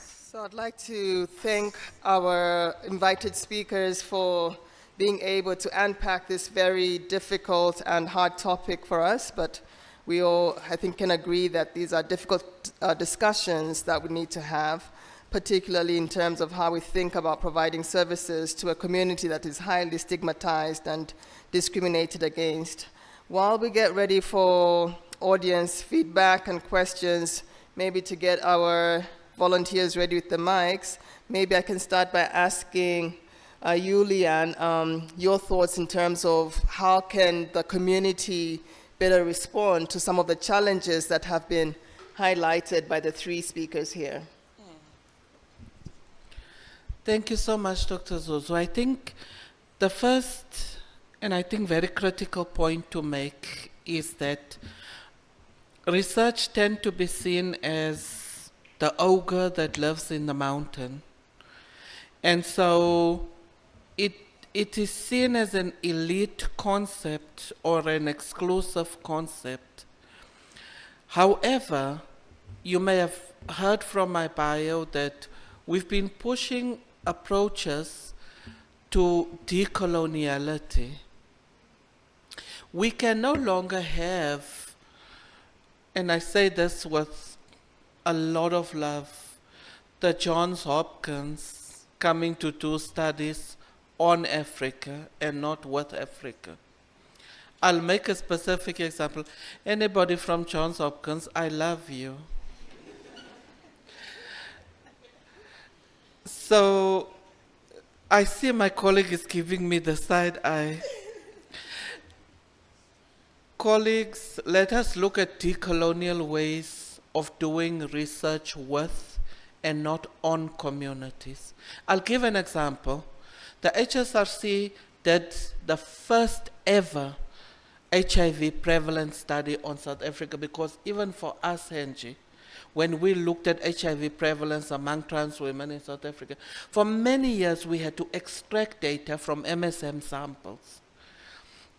So I'd like to thank our invited speakers for being able to unpack this very difficult and hard topic for us, but we all, I think, can agree that these are difficult discussions that we need to have, particularly in terms of how we think about providing services to a community that is highly stigmatized and discriminated against. While we get ready for audience feedback and questions, maybe to get our volunteers ready with the mics, maybe I can start by asking you, Leanne, your thoughts in terms of how can the community better respond to some of the challenges that have been highlighted by the three speakers here.
Thank you so much, Dr. Zuzu. I think the first and I think very critical point to make is that research tends to be seen as the ogre that lives in the mountain. And so it is seen as an elite concept or an exclusive concept. However, you may have heard from my bio that we've been pushing approaches to decoloniality. We can no longer have, and I say this with a lot of love, the Johns Hopkins coming to do studies on Africa and not with Africa. I'll make a specific example. Anybody from Johns Hopkins, I love you. So I see my colleague is giving me the side eye. Colleagues, let us look at decolonial ways of doing research with and not on communities. I'll give an example. The HSRC did the first ever HIV prevalence study on South Africa because even for us, Henji, when we looked at HIV prevalence among trans women in South Africa, for many years we had to extract data from MSM samples.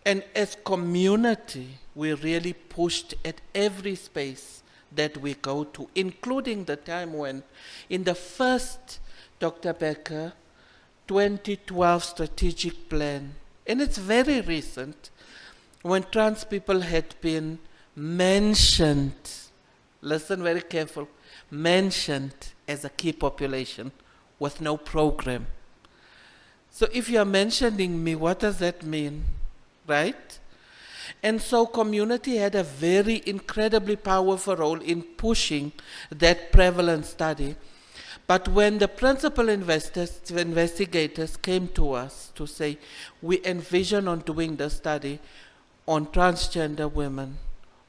And as community, we really pushed at every space that we go to, including the time when, in the first Dr. Becker 2012 strategic plan, and it's very recent, when trans people had been mentioned, listen very careful, mentioned as a key population with no program. So if you're mentioning me, what does that mean, right? And so community had a very incredibly powerful role in pushing that prevalence study. But when the principal investigators came to us to say, we envision on doing the study on transgender women,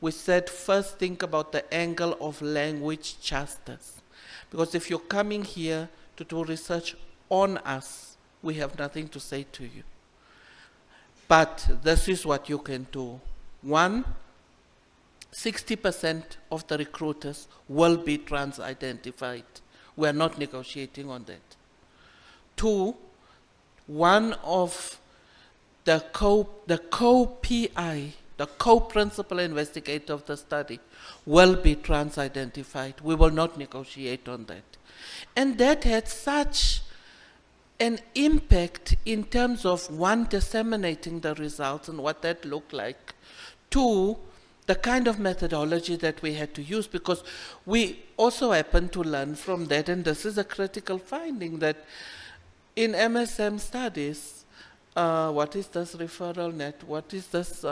we said, first think about the angle of language justice. Because if you're coming here to do research on us, we have nothing to say to you. But this is what you can do. 1, 60% of the recruiters will be trans-identified. We are not negotiating on that. 2, one of the co-PI, the co-principal investigator of the study, will be trans-identified. We will not negotiate on that. And that had such an impact in terms of, 1, disseminating the results and what that looked like. 2, the kind of methodology that we had to use, because we also happened to learn from that, and this is a critical finding, that in MSM studies, what is this referral net? What is this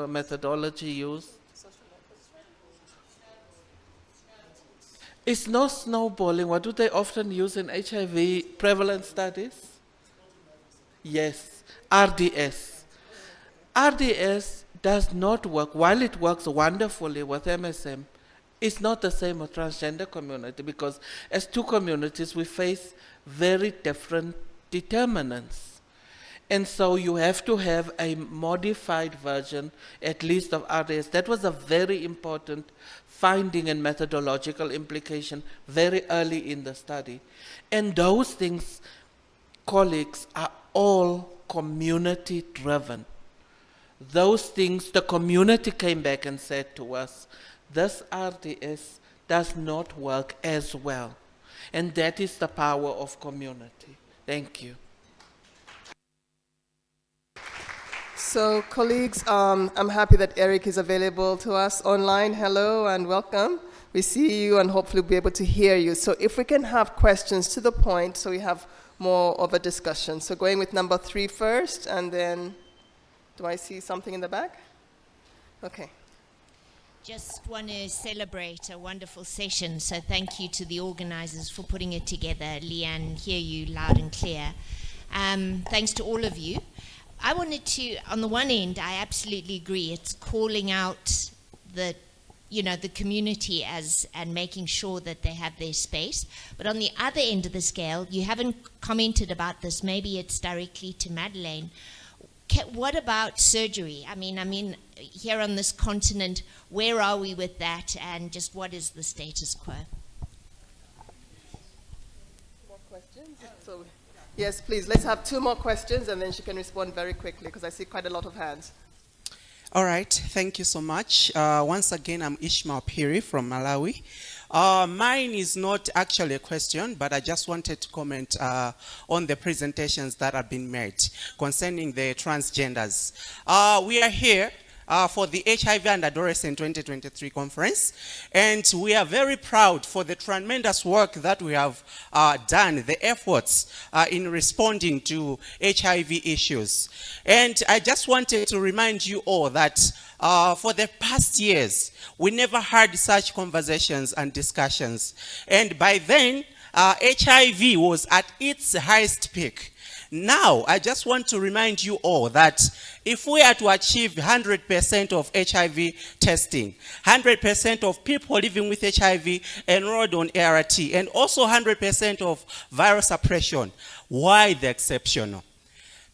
methodology used? It's no snowballing. What do they often use in HIV prevalence studies? Yes, RDS. RDS does not work. While it works wonderfully with MSM, it's not the same with transgender community, because as two communities, we face very different determinants. And so you have to have a modified version, at least, of RDS. That was a very important finding and methodological implication very early in the study. And those things, colleagues, are all community-driven. Those things, the community came back and said to us, this RDS does not work as well. And that is the power of community. Thank you.
So, colleagues, I'm happy that Eric is available to us online. Hello and welcome. We see you and hopefully we'll be able to hear you. So if we can have questions to the point, so we have more of a discussion. So going with number 3 first, and then, do I see something in the back? Okay.
Just want to celebrate a wonderful session, so thank you to the organizers for putting it together. Leanne, hear you loud and clear. Thanks to all of you. I wanted to, on the one end, I absolutely agree, it's calling out the you know, the community and making sure that they have their space. But on the other end of the scale, you haven't commented about this, maybe it's directly to Madeleine. What about surgery? I mean, here on this continent, where are we with that, and just what is the status quo?
More questions? So, yes, please, let's have 2 more questions, and then she can respond very quickly, because I see quite a lot of hands.
All right, thank you so much. Once again, I'm Ishmael Piri from Malawi. Mine is not actually a question, but I just wanted to comment on the presentations that have been made concerning the transgenders. We are here for the HIV and Adolescence 2023 conference, and we are very proud for the tremendous work that we have done, the efforts in responding to HIV issues. And I just wanted to remind you all that for the past years, we never had such conversations and discussions. And by then, HIV was at its highest peak. Now, I just want to remind you all that if we are to achieve 100% of HIV testing, 100% of people living with HIV enrolled on ART, and also 100% of virus suppression, why the exceptional?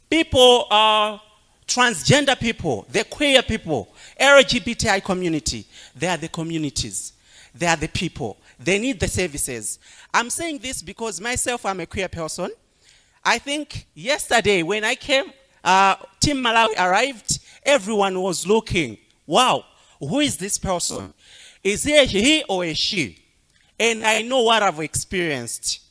People are transgender people, the queer people, LGBTI community, they are the communities. They are the people. They need the services. I'm saying this because myself, I'm a queer person. I think yesterday when I came, Team Malawi arrived, everyone was looking, wow, who is this person? Is he a he or a she? And I know what I've experienced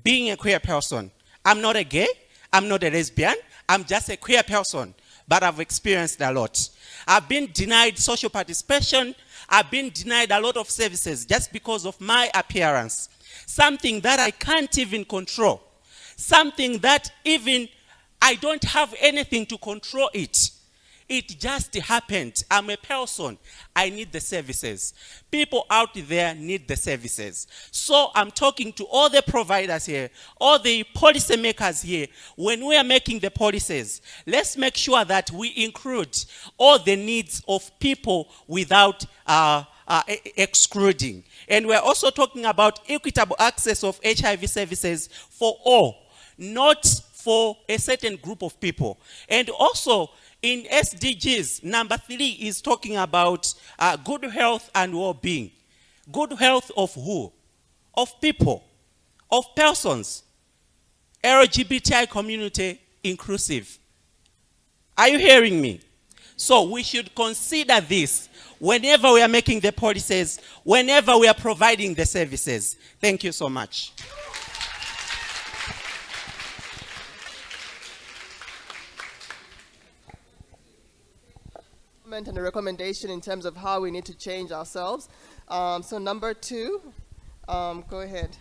being a queer person. I'm not a gay, I'm not a lesbian, I'm just a queer person, but I've experienced a lot. I've been denied social participation, I've been denied a lot of services just because of my appearance. Something that I can't even control. Something that even I don't have anything to control it. It just happened. I'm a person. I need the services. People out there need the services. So I'm talking to all the providers here, all the policy makers here. When we are making the policies, let's make sure that we include all the needs of people without excluding. And we're also talking about equitable access of HIV services for all, not for a certain group of people. And also, in SDGs, number 3 is talking about good health and well-being. Good health of who? Of people, of persons, LGBTI community inclusive. Are you hearing me? So we should consider this whenever we are making the policies, whenever we are providing the services. Thank you so much.
And a recommendation in terms of how we need to change ourselves. So number 2, go ahead.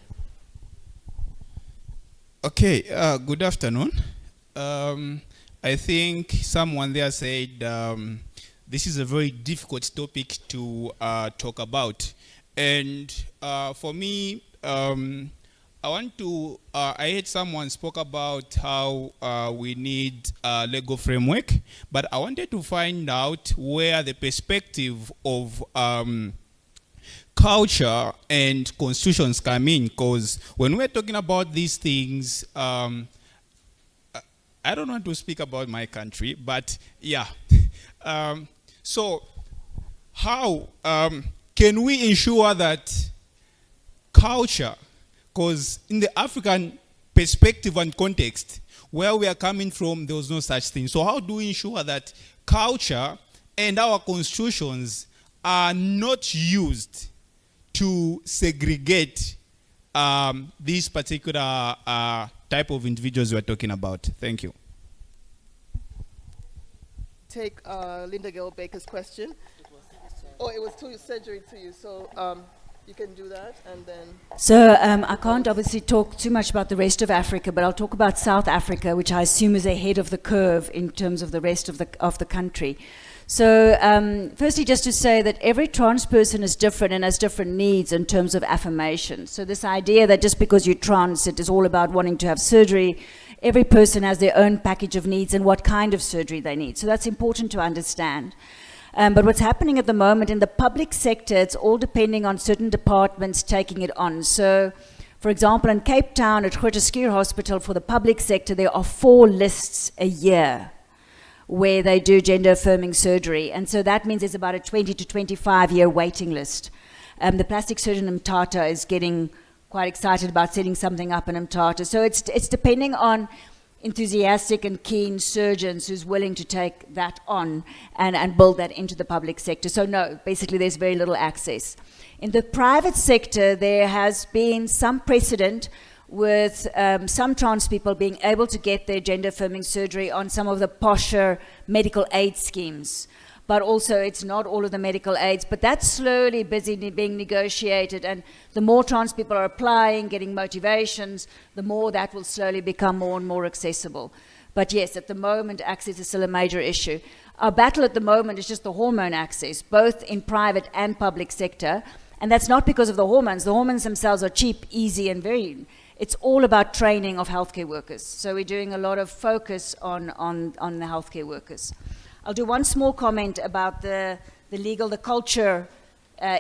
Okay, good afternoon. I think someone there said this is a very difficult topic to talk about. And for me, I heard someone spoke about how we need a legal framework, but I wanted to find out where the perspective of culture and constitutions come in, because when we're talking about these things, I don't want to speak about my country, but yeah. So how can we ensure that culture, because in the African perspective and context, where we are coming from, there was no such thing. So how do we ensure that culture and our constitutions are not used to segregate these particular type of individuals we're talking about? Thank you.
Take Linda Gale Baker's question. It was surgery to you, so you can do that, and then...
So I can't obviously talk too much about the rest of Africa, but I'll talk about South Africa, which I assume is ahead of the curve in terms of the rest of the country. So firstly, just to say that every trans person is different and has different needs in terms of affirmation. So this idea that just because you're trans, it is all about wanting to have surgery, every person has their own package of needs and what kind of surgery they need. So that's important to understand. But what's happening at the moment in the public sector, it's all depending on certain departments taking it on. So, for example, in Cape Town at Groote Schuur Hospital for the public sector, there are 4 lists a year where they do gender-affirming surgery. And so that means there's about a 20 to 25-year waiting list. The plastic surgeon in Mthatha is getting quite excited about setting something up in Mthatha. So it's depending on enthusiastic and keen surgeons who's willing to take that on and build that into the public sector. So no, basically there's very little access. In the private sector, there has been some precedent with some trans people being able to get their gender-affirming surgery on some of the posher medical aid schemes. But also it's not all of the medical aids, but that's slowly busy being negotiated, and the more trans people are applying, getting motivations, the more that will slowly become more and more accessible. But yes, at the moment, access is still a major issue. Our battle at the moment is just the hormone access, both in private and public sector, and that's not because of the hormones. The hormones themselves are cheap, easy, and it's all about training of healthcare workers. So we're doing a lot of focus on the healthcare workers. I'll do one small comment about the culture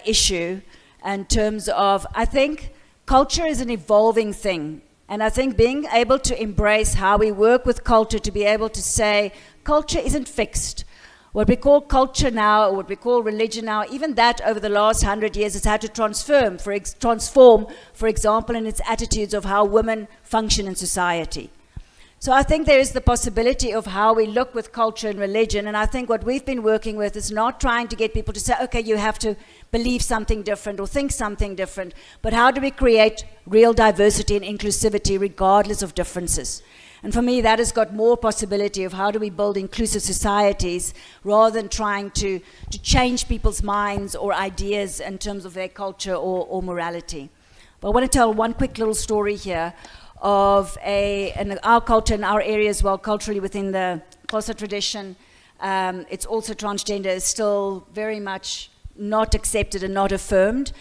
issue in terms of, I think culture is an evolving thing. And I think being able to embrace how we work with culture, to be able to say, culture isn't fixed. What we call culture now, or what we call religion now, even that over the last 100 years has had to transform, for example, in its attitudes of how women function in society. So I think there is the possibility of how we look with culture and religion, and I think what we've been working with is not trying to get people to say, okay, you have to believe something different or think something different, but how do we create real diversity and inclusivity regardless of differences? And for me, that has got more possibility of how do we build inclusive societies rather than trying to change people's minds or ideas in terms of their culture or morality. But I want to tell one quick little story here of in our culture, in our area as well, culturally within the Xhosa tradition, it's also transgender is still very much not accepted and not affirmed.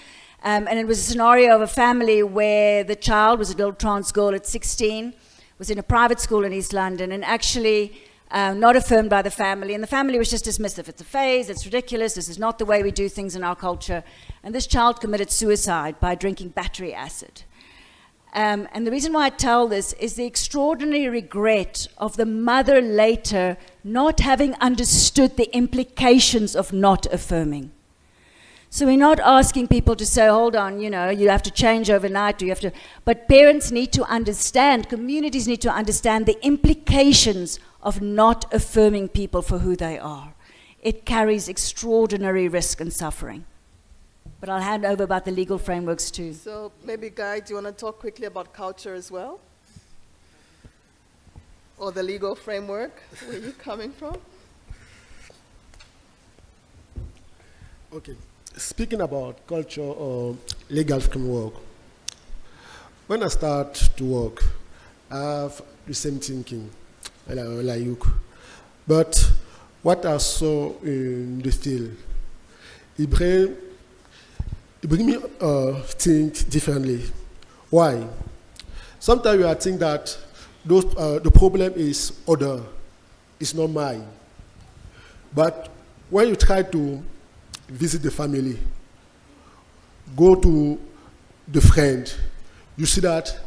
And it was a scenario of a family where the child was a little trans girl at 16, was in a private school in East London, and actually not affirmed by the family. And the family was just dismissive. It's a phase, it's ridiculous, this is not the way we do things in our culture. And this child committed suicide by drinking battery acid. And the reason why I tell this is the extraordinary regret of the mother later not having understood the implications of not affirming. So we're not asking people to say, hold on, you have to change overnight, but parents need to understand, communities need to understand the implications of not affirming people for who they are. It carries extraordinary risk and suffering. But I'll hand over about the legal frameworks too.
So maybe, Guy, do you want to talk quickly about culture as well? Or the legal framework? Where are you coming from?
Okay. Speaking about culture or legal framework, when I start to work, I have the same thinking like you. But what I saw in the field, it brings me think differently. Why? Sometimes I think that the problem is other, it's not mine. But when you try to visit the family, go to the friend, you see that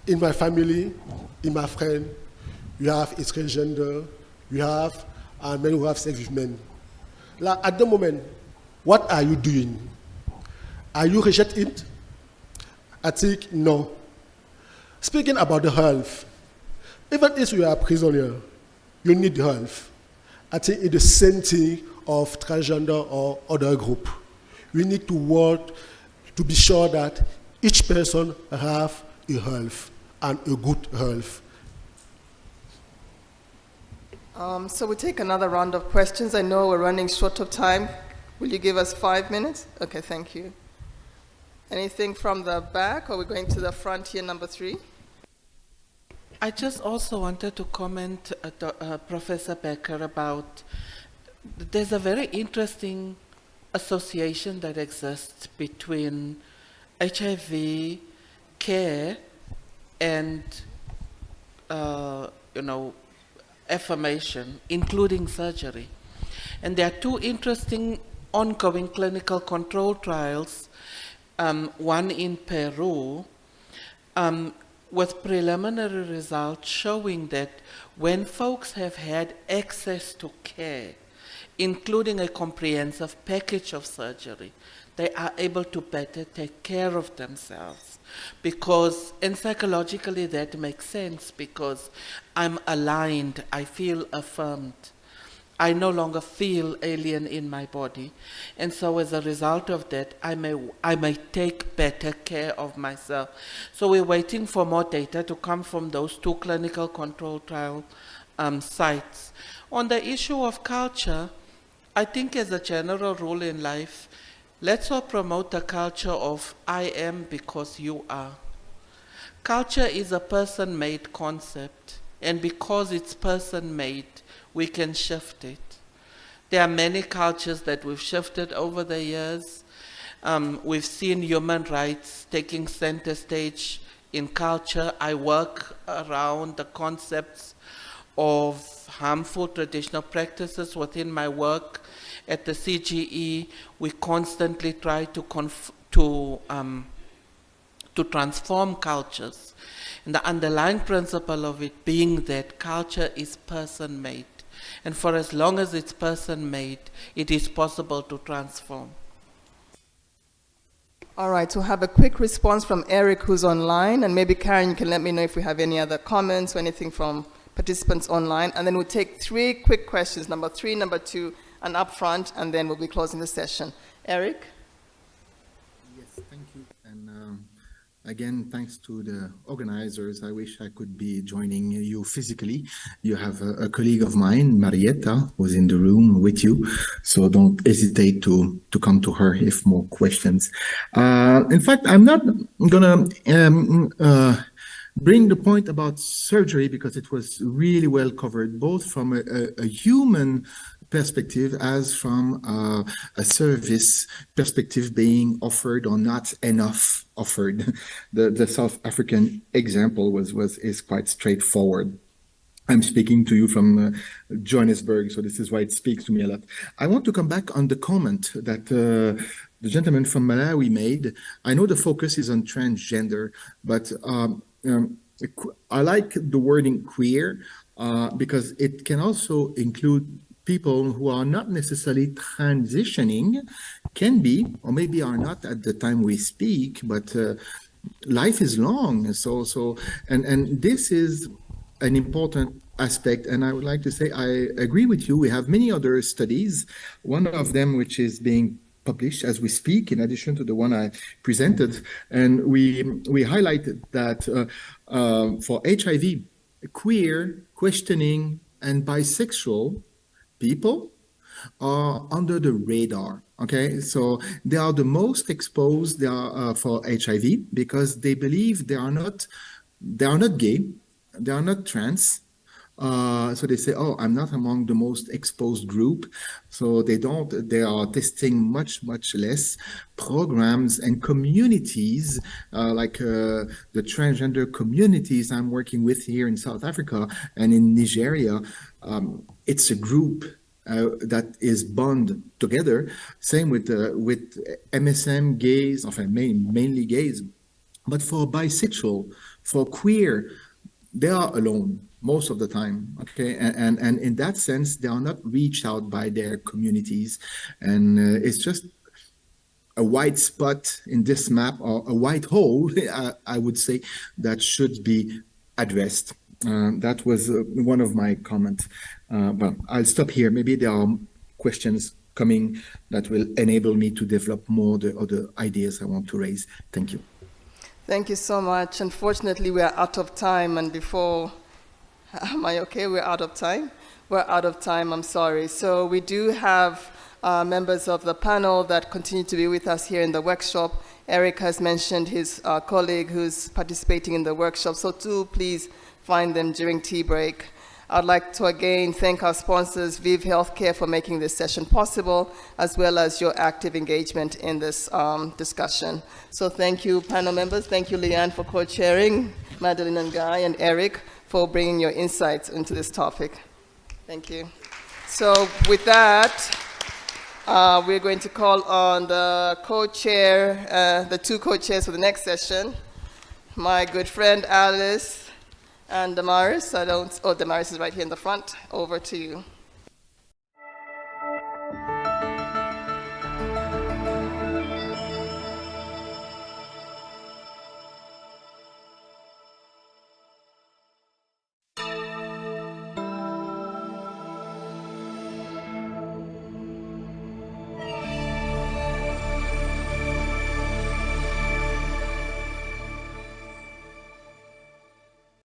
in my family, in my friend, you have a transgender, you have men who have sex with men. Like at the moment, what are you doing? Are you rejecting it? I think no. Speaking about the health, even if you are a prisoner, you need health. I think it's the same thing of transgender or other group. We need to work to be sure that each person have a health and a good health.
So we take another round of questions. I know we're running short of time. Will you give us 5 minutes? Okay, thank you. Anything from the back, or we're going to the front here, number 3?
I just also wanted to comment, Professor Becker, about there's a very interesting association that exists between HIV care and, affirmation, including surgery. And there are two interesting ongoing clinical control trials, one in Peru, with preliminary results showing that when folks have had access to care, including a comprehensive package of surgery, they are able to better take care of themselves. Because, and psychologically that makes sense, because I'm aligned, I feel affirmed. I no longer feel alien in my body. And so as a result of that, I may take better care of myself. So we're waiting for more data to come from those two clinical control trial sites. On the issue of culture, I think as a general rule in life, let's all promote the culture of I am because you are. Culture is a person-made concept, and because it's person-made, we can shift it. There are many cultures that we've shifted over the years. We've seen human rights taking center stage in culture. I work around the concepts of harmful traditional practices within my work. At the CGE, we constantly try to transform cultures. And the underlying principle of it being that culture is person-made. And for as long as it's person-made, it is possible to transform.
All right, so have a quick response from Eric, who's online, and maybe Karen, you can let me know if we have any other comments or anything from participants online, and then we'll take 3 quick questions, number 3, number 2, and up front, and then we'll be closing the session. Eric?
Yes, thank you. And again, thanks to the organizers. I wish I could be joining you physically. You have a colleague of mine, Marietta, who's in the room with you. So don't hesitate to come to her if more questions. In fact, I'm not going to bring the point about surgery because it was really well covered, both from a human perspective as from a service perspective being offered or not enough offered. The South African example is quite straightforward. I'm speaking to you from Johannesburg, so this is why it speaks to me a lot. I want to come back on the comment that the gentleman from Malawi made. I know the focus is on transgender, but I like the wording queer because it can also include people who are not necessarily transitioning, can be, or maybe are not at the time we speak, but life is long. And this is an important aspect. And I would like to say, I agree with you. We have many other studies, one of them which is being published as we speak, in addition to the one I presented. And we highlighted that for HIV, queer, questioning, and bisexual people are under the radar. Okay, so they are the most exposed for HIV because they believe they are not gay, they are not trans. So they say, oh, I'm not among the most exposed group. So they are testing much less programs and communities like the transgender communities I'm working with here in South Africa and in Nigeria. It's a group that is bond together. Same with MSM gays, mainly gays. But for bisexual, for queer, they are alone most of the time, okay? And in that sense, they are not reached out by their communities. And it's just a white spot in this map, or a white hole, I would say, that should be addressed. That was one of my comments. But I'll stop here. Maybe there are questions coming that will enable me to develop more the other ideas I want to raise. Thank you.
Thank you so much. Unfortunately, we are out of time, and before, am I okay? We're out of time? We're out of time, I'm sorry. So we do have members of the panel that continue to be with us here in the workshop. Eric has mentioned his colleague who's participating in the workshop, so do please find them during tea break. I'd like to again thank our sponsors, Viv Healthcare, for making this session possible, as well as your active engagement in this discussion. So thank you, panel members. Thank you, Leanne, for co-chairing, Madeline and Guy, and Eric for bringing your insights into this topic. Thank you. So with that, we're going to call on the co-chair, the two co-chairs for the next session, my good friend Alice and Damaris. Damaris is right here in the front. Over to you.